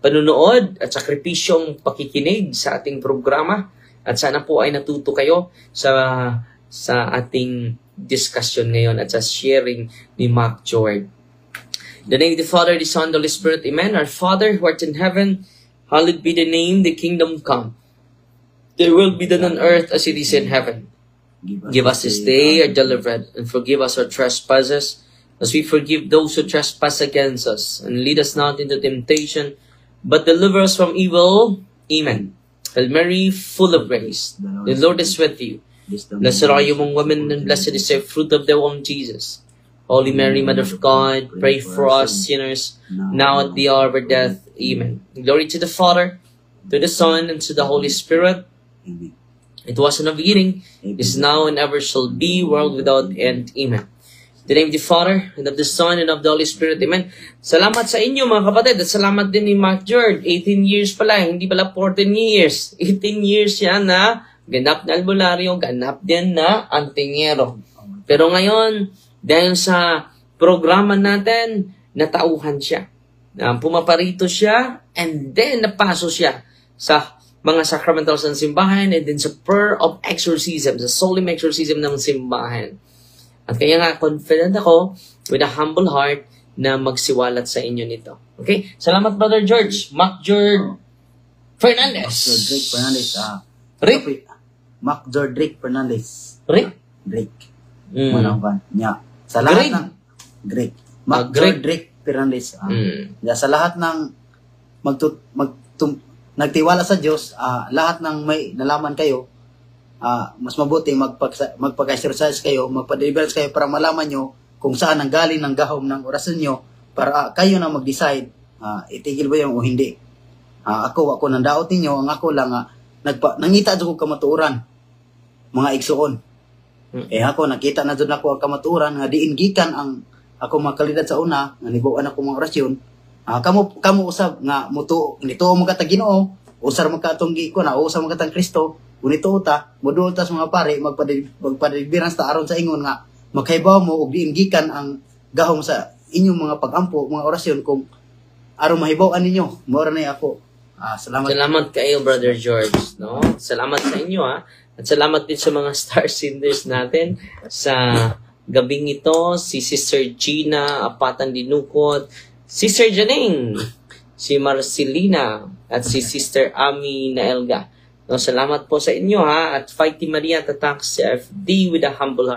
B: panunood at sakripisyong pakikinig sa ating programa. At sana po ay natuto kayo sa ating discussion ngayon at sa sharing ni Mac George. In the name of the Father, the Son, the Holy Spirit, Amen. Our Father, who art in heaven, hallowed be the name, the kingdom come. Thy will be done on earth as it is in heaven. Give us this day our daily bread, and forgive us our trespasses, as we forgive those who trespass against us. And lead us not into temptation, but deliver us from evil. Amen. Hail Mary, full of grace, the Lord is with you. Blessed are you among women, and blessed is the fruit of thy womb, Jesus. Holy Mary, Mother of God, pray for us sinners, now at the hour of our death. Amen. Glory to the Father, to the Son, and to the Holy Spirit.
A: Amen.
B: It was in the beginning, is now, and ever shall be, world without end. Amen. In the name of the Father, and of the Son, and of the Holy Spirit. Amen. Salamat sa inyo mga kapatid, at salamat din ni Mac George. 18 years pala, hindi pala 14 years. 18 years siya na ganap na albularyo, ganap din na antingero. Pero ngayon, dahil sa programa natin, natauhan siya. Pumaparito siya, and then napaso siya sa mga sacramentals ng simbahan, and then sa prayer of exorcism, sa solemn exorcism ng simbahan. At kaya nga, confident ako, with a humble heart, na magsiwalat sa inyo nito. Okay? Salamat, Brother George. Mac George Fernandez.
A: Drake Fernandez.
B: Rick?
A: Mac George Drake Fernandez.
B: Rick?
A: Drake. Manangkan niya. Sa lahat ng Drake. Mac George Drake Fernandez. Sa lahat ng nagtiwala sa Diyos, lahat ng may nalaman kayo, mas mabuti magpag-exercise kayo, magpa-deliverance kayo para malaman nyo kung saan ang galing ng gahom ng orasyon nyo para kayo na mag-decide, itigil ba yung o hindi. Ako nang daot ninyo, ang ako lang, nangita dyan ko kamatuuran, mga igsuon. Ako, nakita na dyan ako ang kamatuuran, nga diingikan ang ako makalidad sa una, nga nibuan ako mga orasyon, kamu usab nga mutuo nito mo katag Ginoo, usar mo katong giko na usar mo katang Kristo, unito ta moduol ta sa mga pare magpadiliberans ta aron sa ingon nga makaibaw mo og diingikan ang gahom sa inyong mga pagampo, mga orasyon kung aron mahibaw-an ninyo. Mora na ako.
B: Salamat kayo, Brother George, no? Salamat sa inyo, ha. At salamat din sa mga star senders natin sa gabing ito, si Sister Gina Apatan Dinukot, Sister Janine, si Marcelina, at si Sister Ami Naelga. No, salamat po sa inyo, ha. At Fighty Maria Tatak sa FD with a humble heart.